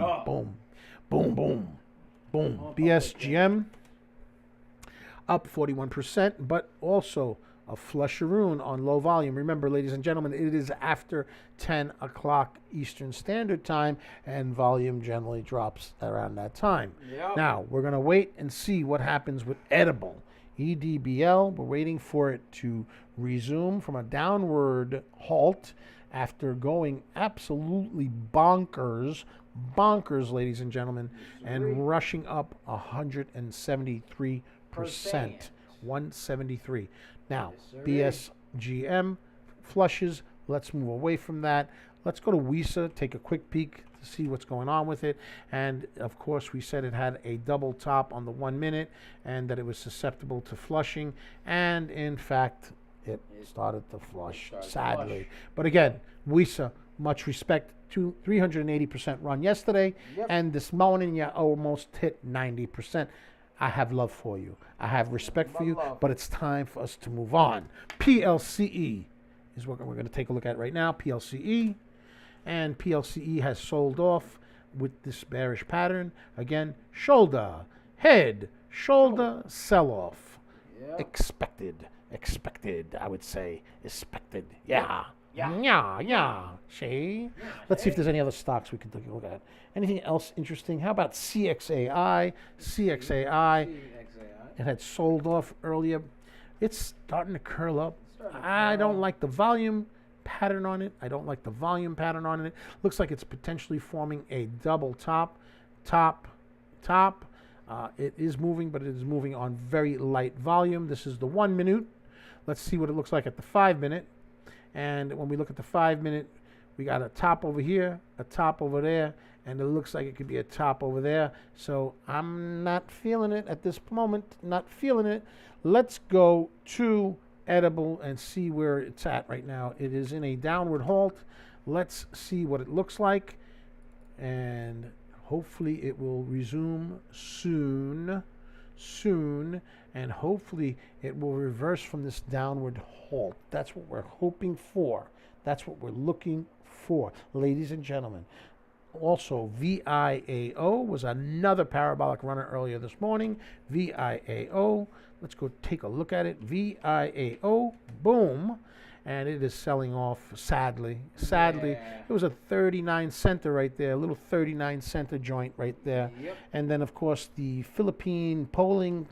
boom, boom, boom. BSGM up 41%, but also a flusheroon on low volume. Remember, ladies and gentlemen, it is after 10 o'clock Eastern Standard Time, and volume generally drops around that time.
Yep.
Now, we're going to wait and see what happens with Edible. EDBL, we're waiting for it to resume from a downward halt after going absolutely bonkers, ladies and gentlemen, and rushing up 173%. 173. Now, BSGM flushes. Let's move away from that. Let's go to WISA, take a quick peek to see what's going on with it. And, of course, we said it had a double top on the 1 minute and that it was susceptible to flushing. And, in fact, it started to flush, sadly. But, again, WISA, much respect to 380% run yesterday.
Yep.
And this morning, you almost hit 90%. I have love for you. I have respect for you, but it's time for us to move on. PLCE is what we're going to take a look at right now. PLCE. And PLCE has sold off with this bearish pattern. Again, shoulder, head, shoulder, sell-off.
Yep.
Expected, I would say. Expected. Yeah. See? Let's see if there's any other stocks we can take a look at. Anything else interesting? How about CXAI? CXAI. It had sold off earlier. It's starting to curl up. I don't like the volume pattern on it. Looks like it's potentially forming a double top. It is moving, but it is moving on very light volume. This is the 1 minute. Let's see what it looks like at the 5 minute. And when we look at the 5 minute, we got a top over here, a top over there, and it looks like it could be a top over there. So I'm not feeling it at this moment, not feeling it. Let's go to Edible and see where it's at right now. It is in a downward halt. Let's see what it looks like. And hopefully it will resume soon. And hopefully it will reverse from this downward halt. That's what we're hoping for. That's what we're looking for, ladies and gentlemen. Also, VIAO was another parabolic runner earlier this morning. VIAO, let's go take a look at it. VIAO, boom. And it is selling off, sadly. It was a 39 center right there, a little 39 center joint right there.
Yep.
And then, of course, the Philippine polling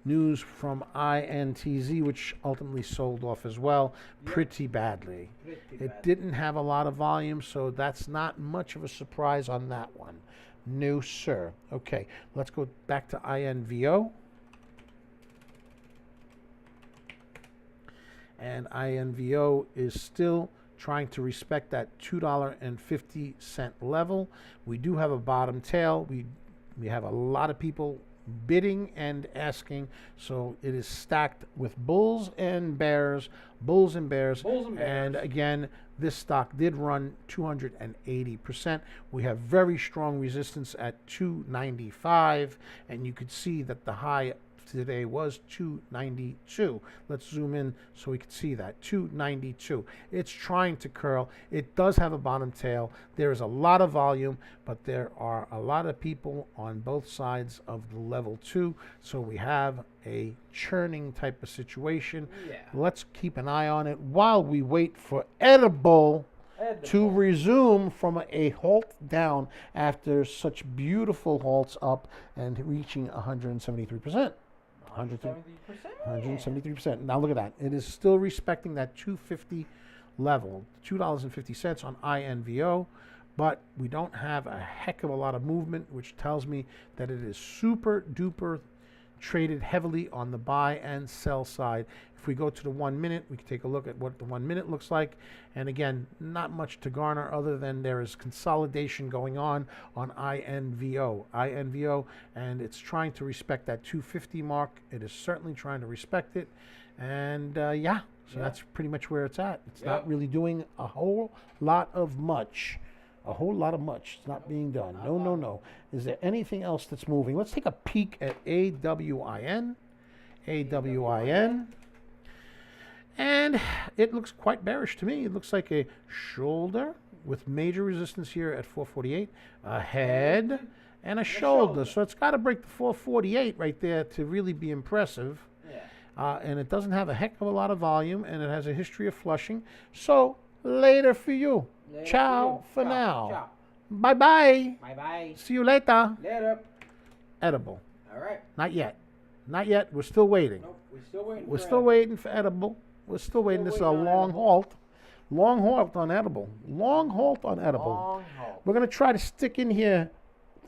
news from INTZ, which ultimately sold off as well, pretty badly. It didn't have a lot of volume, so that's not much of a surprise on that one. No, sir. Okay, let's go back to INVO. And INVO is still trying to respect that $2.50 level. We do have a bottom tail. We We have a lot of people bidding and asking, so it is stacked with bulls and bears, bulls and bears.
Bulls and bears.
And again, this stock did run 280%. We have very strong resistance at 295, and you could see that the high today was 292. Let's zoom in so we can see that. 292. It's trying to curl. It does have a bottom tail. There is a lot of volume, but there are a lot of people on both sides of the level 2. So we have a churning type of situation.
Yeah.
Let's keep an eye on it while we wait for edible to resume from a halt down after such beautiful halts up and reaching 173%. 173%. Now look at that. It is still respecting that 250 level, $2.50 on INVO, but we don't have a heck of a lot of movement, which tells me that it is super duper traded heavily on the buy and sell side. If we go to the 1 minute, we can take a look at what the 1 minute looks like. And again, not much to garner other than there is consolidation going on INVO. And it's trying to respect that 250 mark. It is certainly trying to respect it. And that's pretty much where it's at. It's not really doing a whole lot of much. It's not being done. No. Is there anything else that's moving? Let's take a peek at AWIN. And it looks quite bearish to me. It looks like a shoulder with major resistance here at 448, a head, and a shoulder. So it's got to break the 448 right there to really be impressive. And it doesn't have a heck of a lot of volume, and it has a history of flushing. So later for you. Ciao for now.
Ciao.
Bye-bye.
Bye-bye.
See you later.
Later.
Edible.
All right.
Not yet. We're still waiting.
Nope, we're still waiting.
We're still waiting for edible. We're still waiting. This is a long halt. Long halt on edible.
Long halt.
We're going to try to stick in here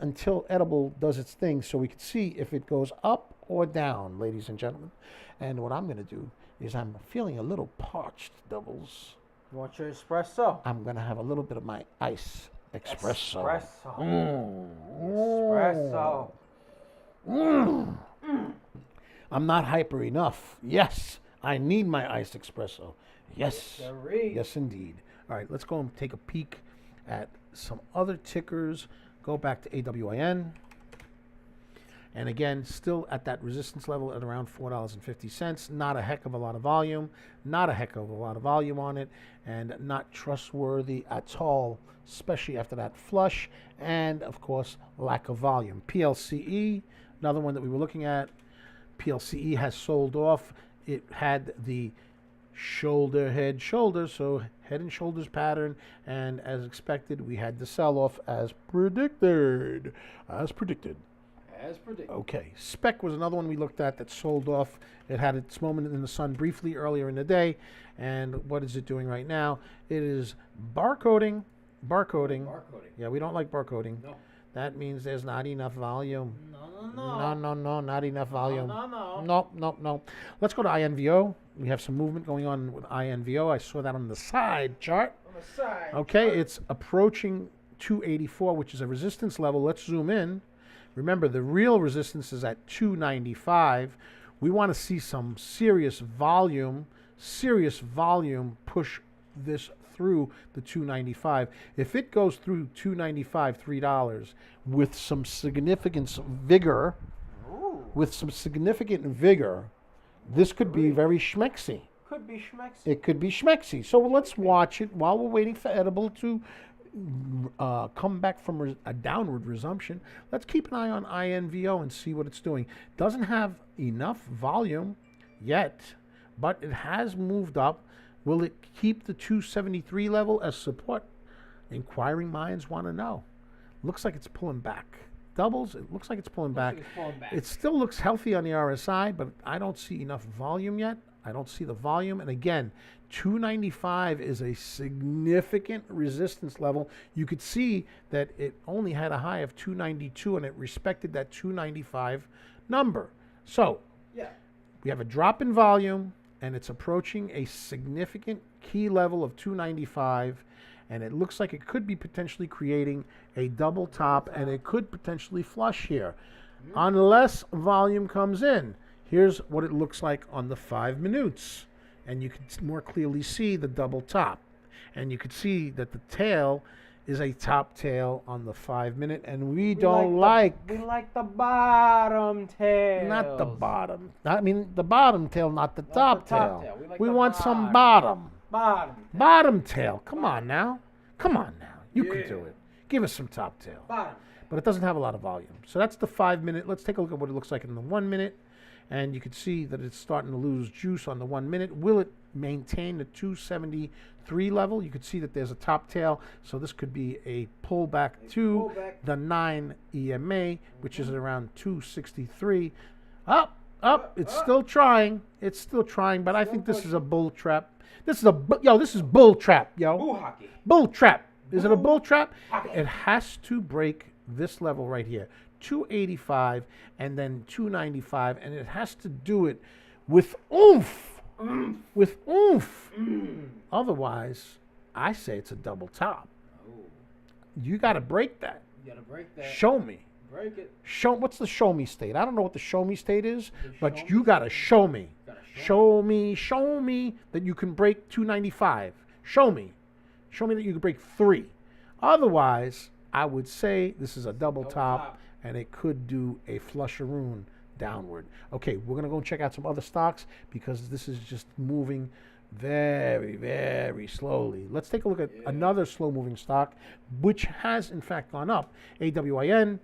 until edible does its thing so we can see if it goes up or down, ladies and gentlemen. And what I'm going to do is I'm feeling a little parched, doubles.
You want your espresso?
I'm going to have a little bit of my ice espresso.
Espresso.
I'm not hyper enough. Yes, I need my iced espresso. Yes. Yes, indeed. All right, let's go and take a peek at some other tickers. Go back to AWIN. And again, still at that resistance level at around $4.50. Not a heck of a lot of volume. On it. And not trustworthy at all, especially after that flush. And, of course, lack of volume. PLCE, another one that we were looking at. PLCE has sold off. It had the shoulder, so head and shoulders pattern. And as expected, we had the sell-off as predicted. Okay, Spec was another one we looked at that sold off. It had its moment in the sun briefly earlier in the day. And what is it doing right now? It is barcoding. Yeah, we don't like barcoding.
No.
That means there's not enough volume.
No,
not enough volume.
No.
Let's go to INVO. We have some movement going on with INVO. I saw that on the side chart. Okay, it's approaching 284, which is a resistance level. Let's zoom in. Remember, the real resistance is at 295. We want to see some serious volume push this through the 295. If it goes through 295, $3 with some significant vigor, this could be very schmexy. It could be schmexy. So let's watch it while we're waiting for edible to come back from a downward resumption. Let's keep an eye on INVO and see what it's doing. Doesn't have enough volume yet, but it has moved up. Will it keep the 273 level as support? Inquiring minds want to know. Looks like it's pulling back. Doubles, it looks like it's pulling back. It still looks healthy on the RSI, but I don't see enough volume yet. I don't see the volume. And again, 295 is a significant resistance level. You could see that it only had a high of 292 and it respected that 295 number. So we have a drop in volume and it's approaching a significant key level of 295. and it looks like it could be potentially creating a double top, and it could potentially flush here. Unless volume comes in. Here's what it looks like on the 5 minutes. And you can more clearly see the double top. And you can see that the tail is a top tail on the 5 minute, and we don't like
we like the bottom tail.
not the bottom. I mean the bottom tail, not the top tail.
We like
We
the
want some
bottom.
bottom.
Bottom.
Bottom tail. Come on now. Come on now. You can
Yeah.
do it. Give us some top tail.
Bottom.
But it doesn't have a lot of volume. So that's the 5 minute. Let's take a look at what it looks like in the 1 minute. And you can see that it's starting to lose juice on the 1 minute. Will it maintain the 273 level? You can see that there's a top tail. So this could be a pullback to the 9 EMA, which is around 263. Up. It's still trying. It's still trying, but I think this is a bull trap. This is this is bull trap, yo.
Boo hockey.
Bull trap. Is it a bull trap? It has to break this level right here, 285 and then 295, and it has to do it with oomph. With oomph. Otherwise, I say it's a double top. You got to break that.
You gotta break that.
Show me.
Break it.
What's the show me state? I don't know what the show me state is, but
show
you
me
got to show me.
Gotta
Show me that you can break 295. Show me that you can break 3. Otherwise, I would say this is a double top, and it could do a flusheroon downward. Okay, we're gonna go check out some other stocks because this is just moving very, very slowly. Let's take a look at another slow-moving stock, which has in fact gone up. AWIN,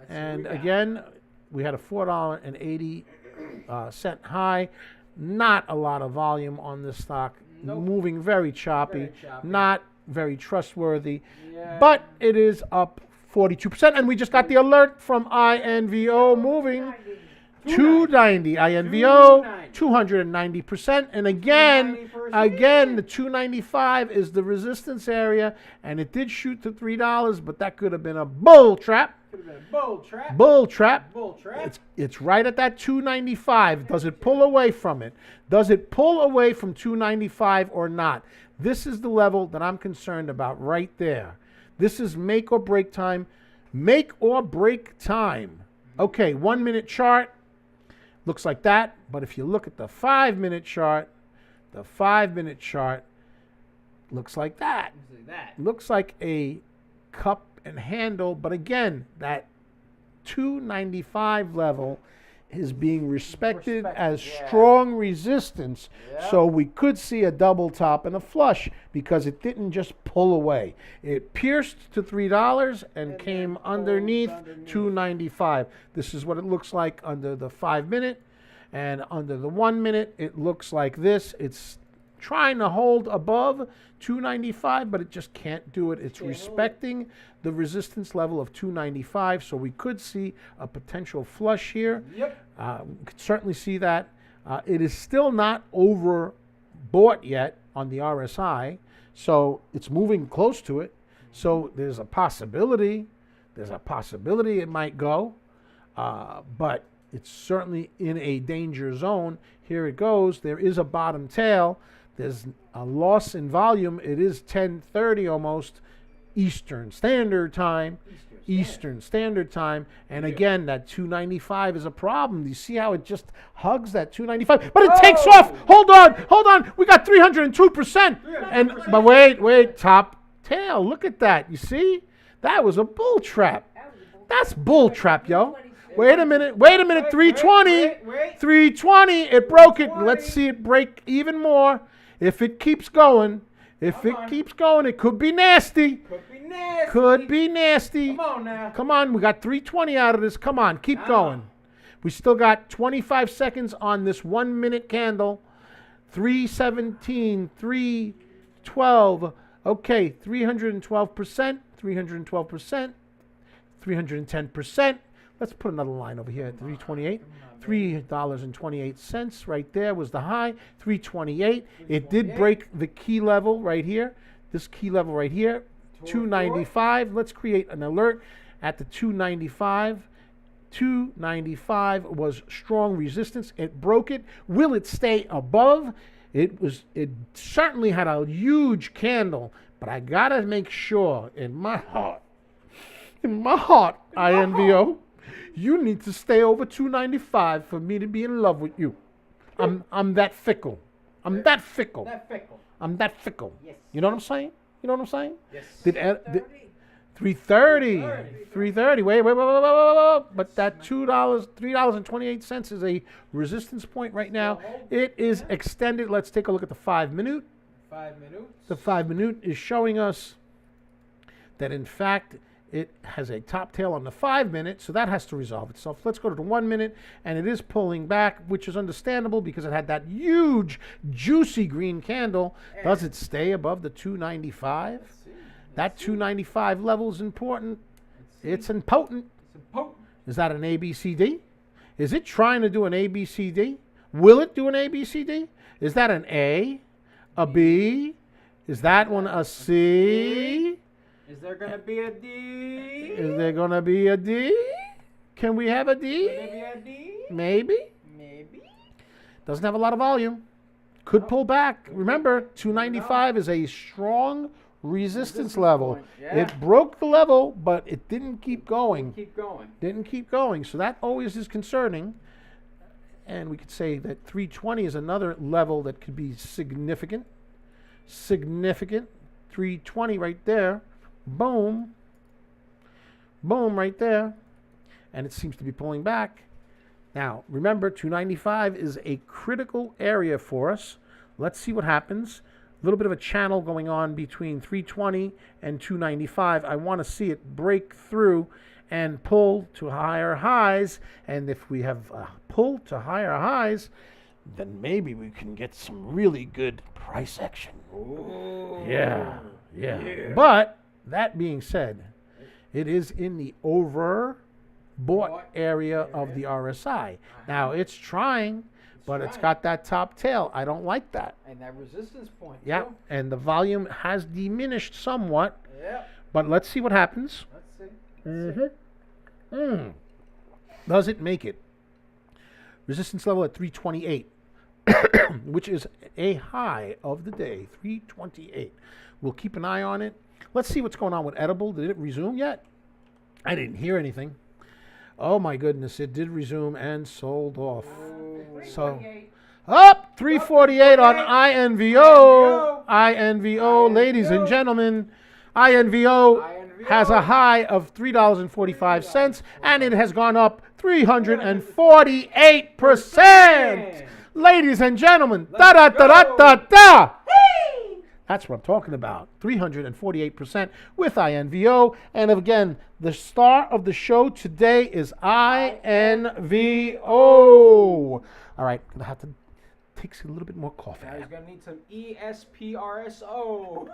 and again, we had a $4.80 high. Not a lot of volume on this stock.
Nope.
Moving very choppy, not very trustworthy,
Yeah.
but it is up 42%. And we just got the alert from INVO moving 290. INVO 290%. And again, the 295 is the resistance area, and it did shoot to $3, but that could have been a bull trap.
Could have been a bull trap.
Bull trap.
Bull trap.
It's right at that 295. Does it pull away from it? Does it pull away from 295 or not? This is the level that I'm concerned about right there. This is make or break time. Make or break time. Okay, 1 minute chart looks like that. But if you look at the 5 minute chart, the 5 minute chart looks like that. Looks like a cup and handle, but again, that 295 level is being respected as strong resistance. So we could see a double top and a flush because it didn't just pull away. It pierced to $3 and came underneath 295. This is what it looks like under the 5 minute, and under the 1 minute it looks like this. It's trying to hold above 295, but it just can't do it. It's respecting the resistance level of 295, so we could see a potential flush here.
Yep.
We could certainly see that. It is still not overbought yet on the RSI, so it's moving close to it. So there's a possibility. It might go, but it's certainly in a danger zone. Here it goes. There is a bottom tail. There's a loss in volume. It is 10:30 almost Eastern Standard Time. And again, that 295 is a problem. Do you see how it just hugs that 295? But it takes off. Hold on. We got 302%. But wait, top tail. Look at that. You see? That was a bull trap. That's bull trap, yo. Wait a minute. 320. 320. It broke it. Let's see it break even more. If it keeps going, it could be nasty. Could be nasty.
Come on now.
Come on, we got 320 out of this. Come on, keep going. We still got 25 seconds on this 1 minute candle. 317, 312. Okay, 312%, 310%. Let's put another line over here at 328. $3.28 right there was the high. 328. It did break the key level right here. This key level right here. 295. Let's create an alert at the 295. 295 was strong resistance. It broke it. Will it stay above It certainly had a huge candle, but I gotta make sure in my heart, INVO, you need to stay over 295 for me to be in love with you. I'm that fickle. I'm that fickle.
Yes.
You know what I'm saying?
Yes.
330. 330. Wait. But that $3.28 is a resistance point right now. It is extended. Let's take a look at the 5 minute.
5 minutes.
The 5 minute is showing us that in fact it has a top tail on the 5 minute, so that has to resolve itself. Let's go to the 1 minute, and it is pulling back, which is understandable because it had that huge, juicy green candle. Does it stay above the 295? That 295 level is important. It's important. Is that an ABCD? Is it trying to do an ABCD? Will it do an ABCD? Is that an A, a B? Is that one a C?
Is there going to be a D?
Is there going to be a D? Can we have a D?
Will there be a D?
Maybe.
Maybe.
Doesn't have a lot of volume. Could pull back. Remember, 295 is a strong resistance level.
Yeah.
It broke the level, but it didn't keep going.
Didn't keep going.
So that always is concerning. And we could say that 320 is another level that could be significant. 320 right there. Boom. Boom right there. And it seems to be pulling back. Now, remember, 295 is a critical area for us. Let's see what happens. A little bit of a channel going on between 320 and 295. I want to see it break through and pull to higher highs. And if we have a pull to higher highs, then maybe we can get some really good price action.
Ooh.
Yeah. But that being said, it is in the overbought area of the RSI. Now, it's trying, but it's got that top tail. I don't like that.
And that resistance point.
Yeah,
too.
and the volume has diminished somewhat.
Yeah.
But let's see what happens.
Let's see.
Does it make it? Resistance level at 328, which is a high of the day, 328. We'll keep an eye on it. Let's see what's going on with Edible. Did it resume yet? I didn't hear anything. Oh my goodness, it did resume and sold off. So up 348 on INVO. INVO, ladies and gentlemen, INVO has a high of $3.45 and it has gone up 348%. Ladies and gentlemen, da da da da da da. That's what I'm talking about. 348% with INVO. And again, the star of the show today is INVO. All right, I'm going to have to take a little bit more coffee.
Now he's going to need some ESPRSO.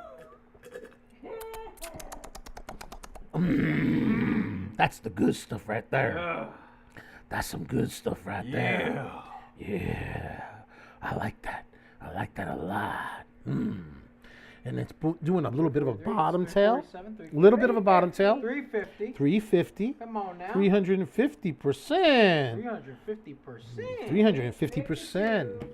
That's the good stuff right there. Yeah. That's some good stuff right there. Yeah. I like that. I like that a lot. And it's doing a little bit of a bottom tail. A little bit of a bottom tail.
350.
350.
Come on now.
350%. 350%.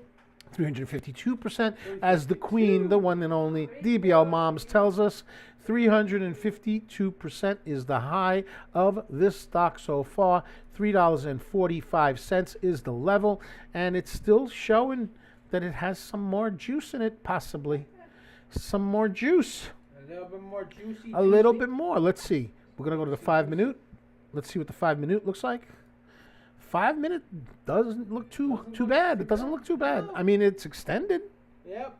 352%. As the queen, the one and only DBL Moms tells us, 352% is the high of this stock so far. $3.45 is the level. And it's still showing that it has some more juice in it, possibly. Some more juice.
A little bit more juicy.
A little bit more. Let's see. We're going to go to the 5 minute. Let's see what the 5 minute looks like. 5 minute doesn't look too bad. It doesn't look too bad. I mean, it's extended.
Yep.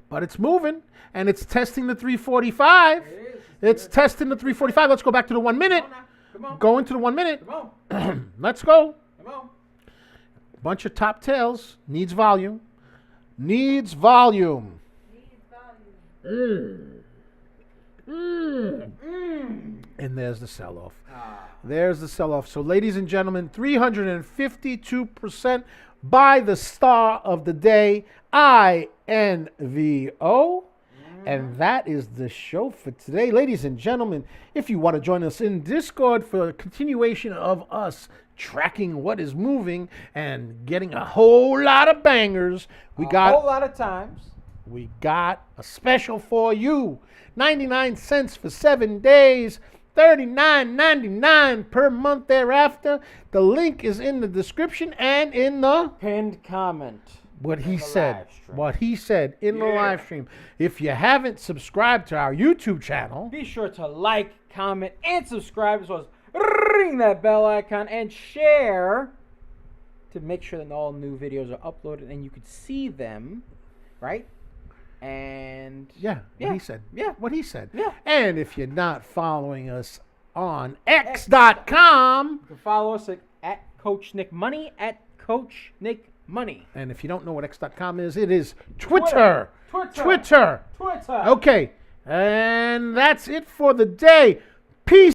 But it's moving. And it's testing the 345. It's testing the 345. Let's go back to the 1 minute.
Come on.
Go into the 1 minute.
Come on.
Let's go.
Come on.
Bunch of top tails. Needs volume. Needs volume. And there's the sell-off. There's the sell-off. So, ladies and gentlemen, 352% by the star of the day, INVO. And that is the show for today. Ladies and gentlemen, if you want to join us in Discord for a continuation of us tracking what is moving and getting a whole lot of bangers,
a whole lot of times.
We got a special for you. 99 cents for 7 days, $39.99 per month thereafter. The link is in the description and in the
Pinned comment.
what he
the
said.
live stream.
What he said in the live stream. If you haven't subscribed to our YouTube channel,
Be sure to like, comment, and subscribe, as well as ring that bell icon and share to make sure that all new videos are uploaded and you could see them, right? And
what he said.
Yeah.
What he said.
Yeah.
And if you're not following us on X.com,
you can follow us at Coach Nick Money, at Coach Nick Money.
and if you don't know what X.com is, it is Twitter.
Twitter.
Twitter.
Twitter.
Okay. And that's it for the day.